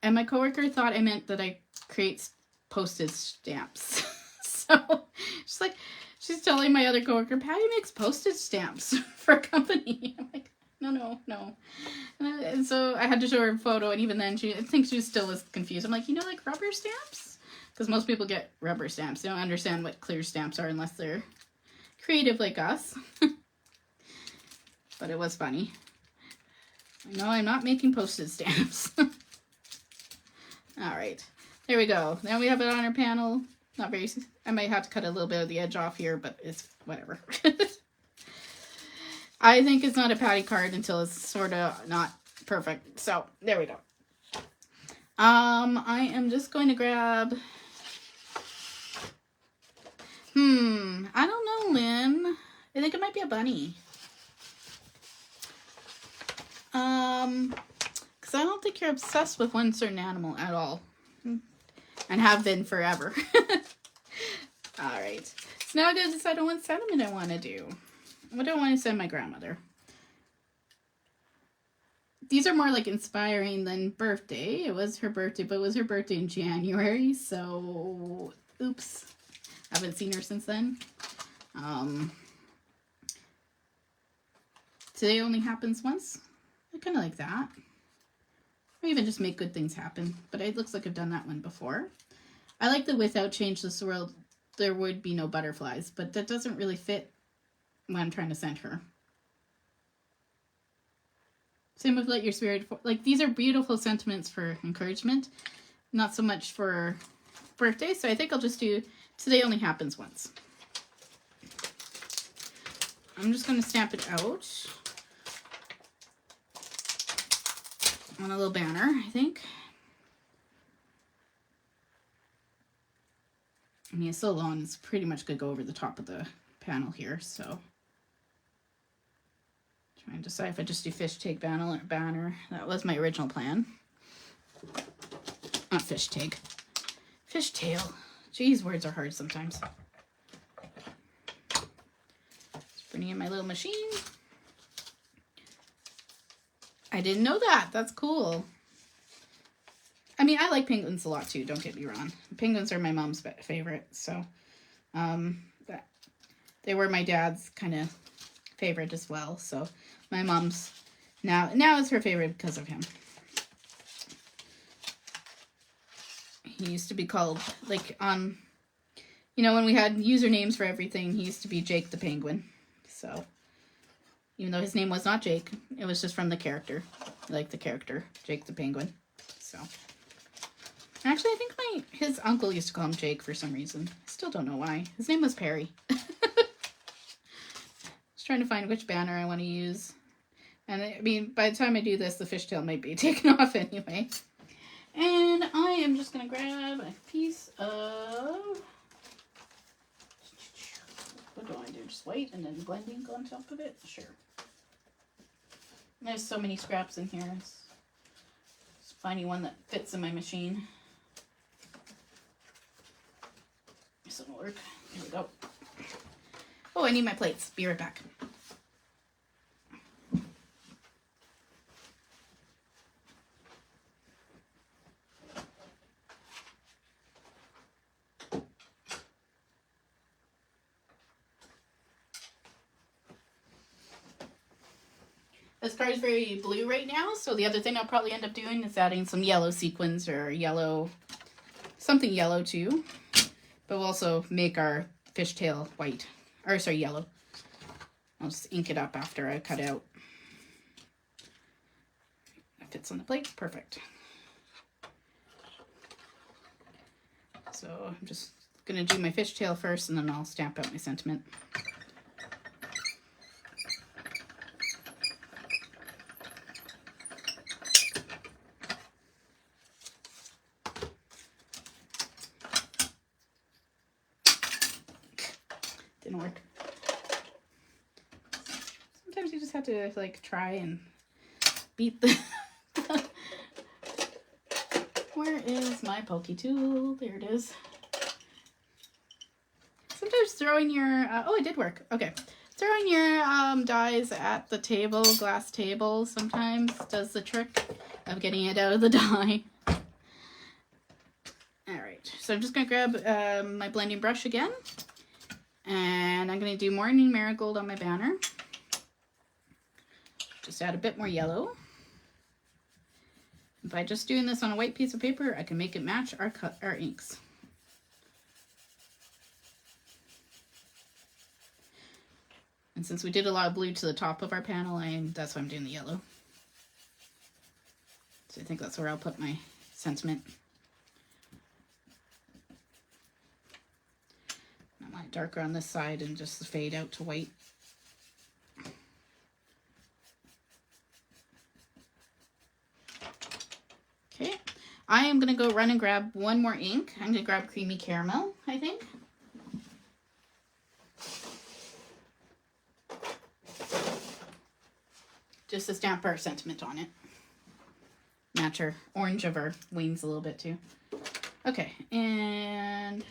And my coworker thought I meant that I create postage stamps. So she's telling my other coworker, Patty makes postage stamps for a company. I'm like, no. And so I had to show her a photo, and even then, I think she still was confused. I'm like, like rubber stamps? Because most people get rubber stamps. They don't understand what clear stamps are unless they're creative like us. But it was funny. No, I'm not making postage stamps. All right, there we go. Now we have it on our panel. Not very, I might have to cut a little bit of the edge off here, but it's whatever. I think it's not a Patty card until it's sort of not perfect. So there we go. I am just going to grab, I don't know, Lynn. I think it might be a bunny. Because I don't think you're obsessed with one certain animal at all. And have been forever. Alright. So now I gotta decide on what sentiment I want to do. What do I want to send my grandmother? These are more like inspiring than birthday. It was her birthday, but it was her birthday in January. So, oops. I haven't seen her since then. Today only happens once. I kind of like that. Or even just make good things happen. But it looks like I've done that one before. I like the without change this world, there would be no butterflies. But that doesn't really fit what I'm trying to send her. Same with let your spirit, like these are beautiful sentiments for encouragement. Not so much for birthday. So I think I'll just do today only happens once. I'm just going to stamp it out. On a little banner, I think. I mean, it's so long, it's pretty much going to go over the top of the panel here, so. Trying to decide if I just do fish tag banner or banner. That was my original plan. Not fish tag. Fish tail. Geez, words are hard sometimes. Just bringing in my little machine. I didn't know that. That's cool. I mean, I like penguins a lot too, don't get me wrong. Penguins are my mom's favorite, so they were my dad's kind of favorite as well. So my mom's now it's her favorite because of him. He used to be called, like, you know, when we had usernames for everything, he used to be Jake the Penguin. So even though his name was not Jake, it was just from the character. I like the character, Jake the Penguin. So actually, I think his uncle used to call him Jake for some reason. I still don't know why. His name was Perry. Just trying to find which banner I want to use. And I mean, by the time I do this, the fishtail might be taken off anyway. And I am just going to grab a piece of... What do I do? Just white and then blending on top of it? Sure. There's so many scraps in here. Just finding one that fits in my machine. This will work. Here we go. Oh, I need my plates. Be right back. This card is very blue right now, so the other thing I'll probably end up doing is adding some yellow sequins or yellow, something yellow too. But we'll also make our fishtail white, or sorry, yellow. I'll just ink it up after I cut out. That fits on the plate, perfect. So I'm just gonna do my fishtail first and then I'll stamp out my sentiment. Didn't work. Sometimes you just have to like try and beat the Where is my pokey tool? There it is. Sometimes throwing your oh, it did work. Okay. Throwing your dies at the table, glass table, sometimes does the trick of getting it out of the die. Alright, so I'm just going to grab my blending brush again. And I'm going to do Morning Marigold on my banner. Just add a bit more yellow. By just doing this on a white piece of paper, I can make it match our inks. And since we did a lot of blue to the top of our panel, that's why I'm doing the yellow. So I think that's where I'll put my sentiment. I want it darker on this side and just fade out to white. Okay, I am going to go run and grab one more ink. I'm going to grab Creamy Caramel, I think. Just to stamp our sentiment on it. Match her orange of her wings a little bit too. Okay, and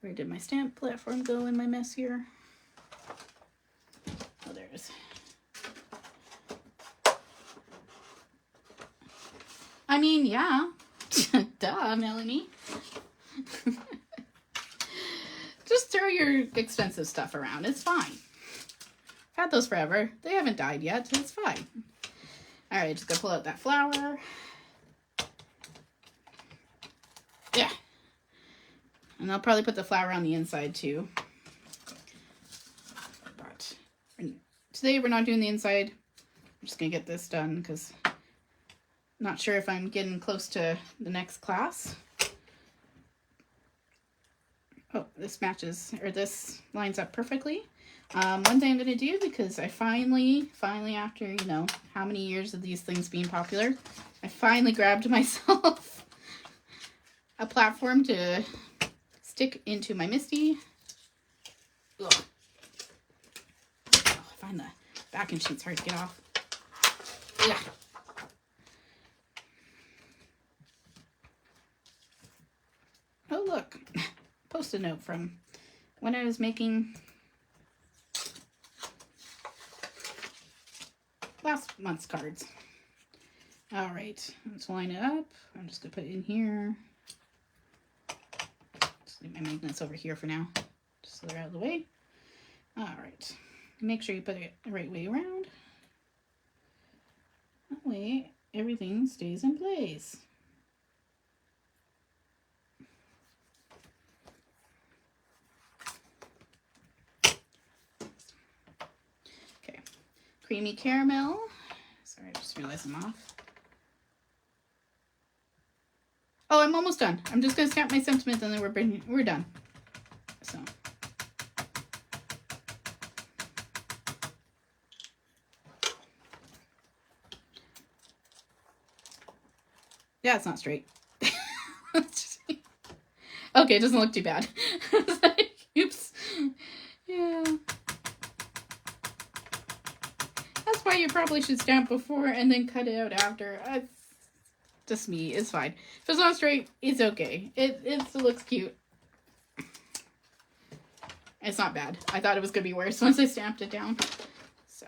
where did my stamp platform go in my mess here? Oh, there it is. I mean, yeah. Duh, Melanie. Just throw your expensive stuff around. It's fine. Had those forever. They haven't died yet. It's fine. Alright, just gonna pull out that flower. Yeah. And I'll probably put the flower on the inside too. But today we're not doing the inside. I'm just gonna get this done because I'm not sure if I'm getting close to the next class. Oh, this matches, or this lines up perfectly. One thing I'm going to do, because I finally, after, you know, how many years of these things being popular, I finally grabbed myself a platform to stick into my MISTI. Ugh. Oh, I find the backing sheets hard to get off. Yeah. Oh, look. Post-it note from when I was making last month's cards. All right, let's line it up. I'm just gonna put it in here. Just leave my magnets over here for now, just so they're out of the way. All right, make sure you put it the right way around. That way, everything stays in place. Okay, creamy caramel. Sorry, I just realized I'm off. Oh, I'm almost done. I'm just gonna stamp my sentiment and then we're done. So. Yeah, it's not straight. Okay, it doesn't look too bad. Oops. Yeah. That's why you probably should stamp before and then cut it out after. Just me. It's fine. If it's not straight, it's okay. It looks cute. It's not bad. I thought it was going to be worse once I stamped it down. So,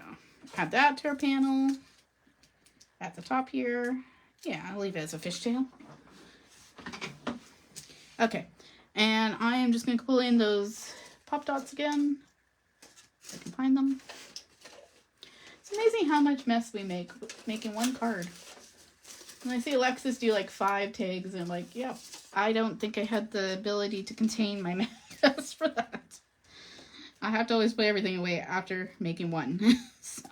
add that to our panel. At the top here. Yeah, I'll leave it as a fishtail. Okay. And I am just going to pull in those pop dots again. If I can find them. It's amazing how much mess we make making one card. When I see Alexis do like 5 tags, and I'm like, yeah, I don't think I had the ability to contain my mess for that. I have to always put everything away after making one. So.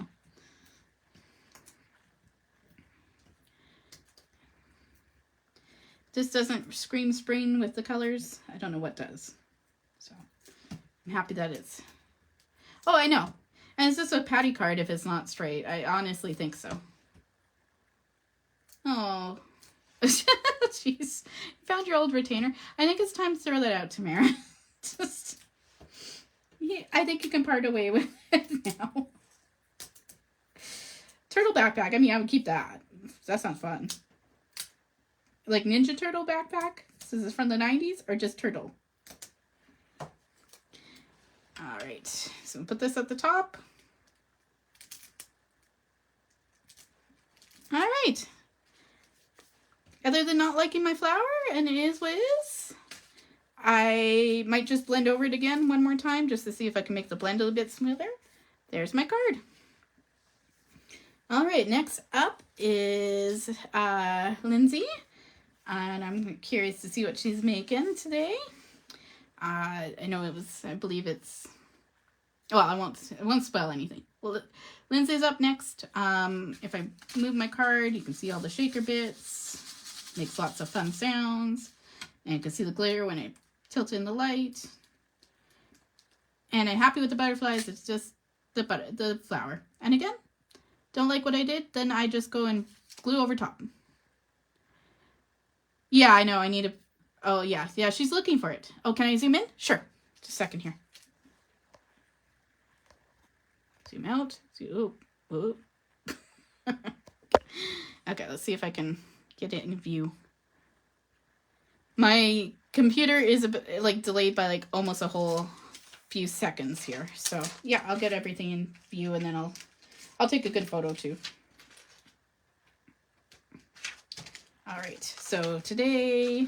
This doesn't scream spring with the colors. I don't know what does. So I'm happy that it's... Oh, I know. And it's just a patty card if it's not straight. I honestly think so. Oh. Jeez. Found your old retainer. I think it's time to throw that out, Tamara. Just... Yeah, I think you can part away with it now. Turtle backpack. I mean, I would keep that. That sounds fun. Like Ninja Turtle backpack? Is this from the 90s or just turtle? Alright, so put this at the top. Alright. Other than not liking my flower, and it is what it is, I might just blend over it again one more time just to see if I can make the blend a little bit smoother. There's my card. Alright, next up is Lindsay. And I'm curious to see what she's making today. I know it was, I believe it's, well, I won't spoil anything. Well, Lindsay's up next. If I move my card, you can see all the shaker bits. Makes lots of fun sounds. And you can see the glitter when I tilt in the light. And I'm happy with the butterflies. It's just the flower. And again, don't like what I did, then I just go and glue over top. Yeah, I know. I need to... Oh, yeah. Yeah, she's looking for it. Oh, can I zoom in? Sure. Just a second here. Zoom out. Zoom. Oh. Okay, let's see if I can get it in view. My computer is a bit, like, delayed by, like, almost a whole few seconds here. So, yeah, I'll get everything in view, and then I'll take a good photo, too. All right, so today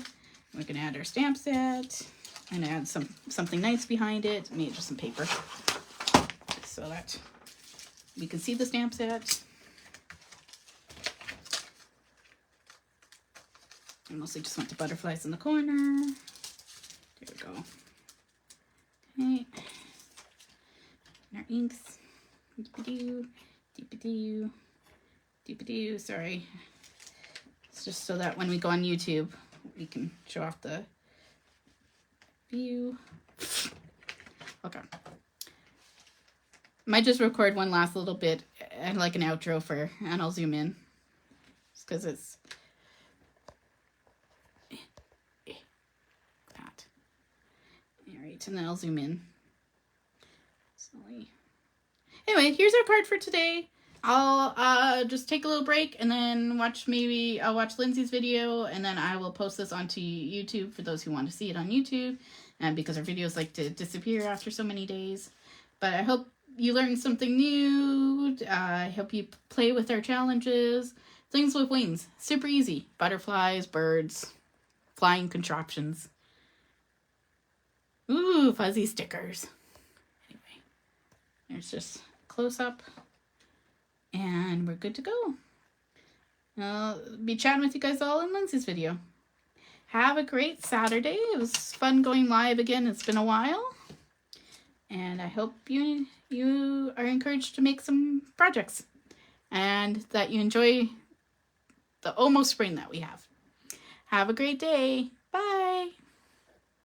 we're gonna add our stamp set and add something nice behind it. Maybe just some paper so that we can see the stamp set. I mostly just want the butterflies in the corner. There we go. Okay, and our inks. Deep-a-doo, deep-a-doo, deep-a-doo. Sorry. Just so that when we go on YouTube, we can show off the view. Okay. Might just record one last little bit and like an outro and I'll zoom in. Just because it's... that. Wait, and then I'll zoom in. Anyway, here's our card for today. I'll just take a little break and then I'll watch Lindsay's video, and then I will post this onto YouTube for those who want to see it on YouTube, and because our videos like to disappear after so many days. But I hope you learned something new. I hope you play with our challenges. Things with wings. Super easy. Butterflies, birds, flying contraptions. Ooh, fuzzy stickers. Anyway, there's just close up. And we're good to go. I'll be chatting with you guys all in Lindsay's video. Have a great Saturday. It was fun going live again. It's been a while. And I hope you are encouraged to make some projects. And that you enjoy the almost spring that we have. Have a great day. Bye.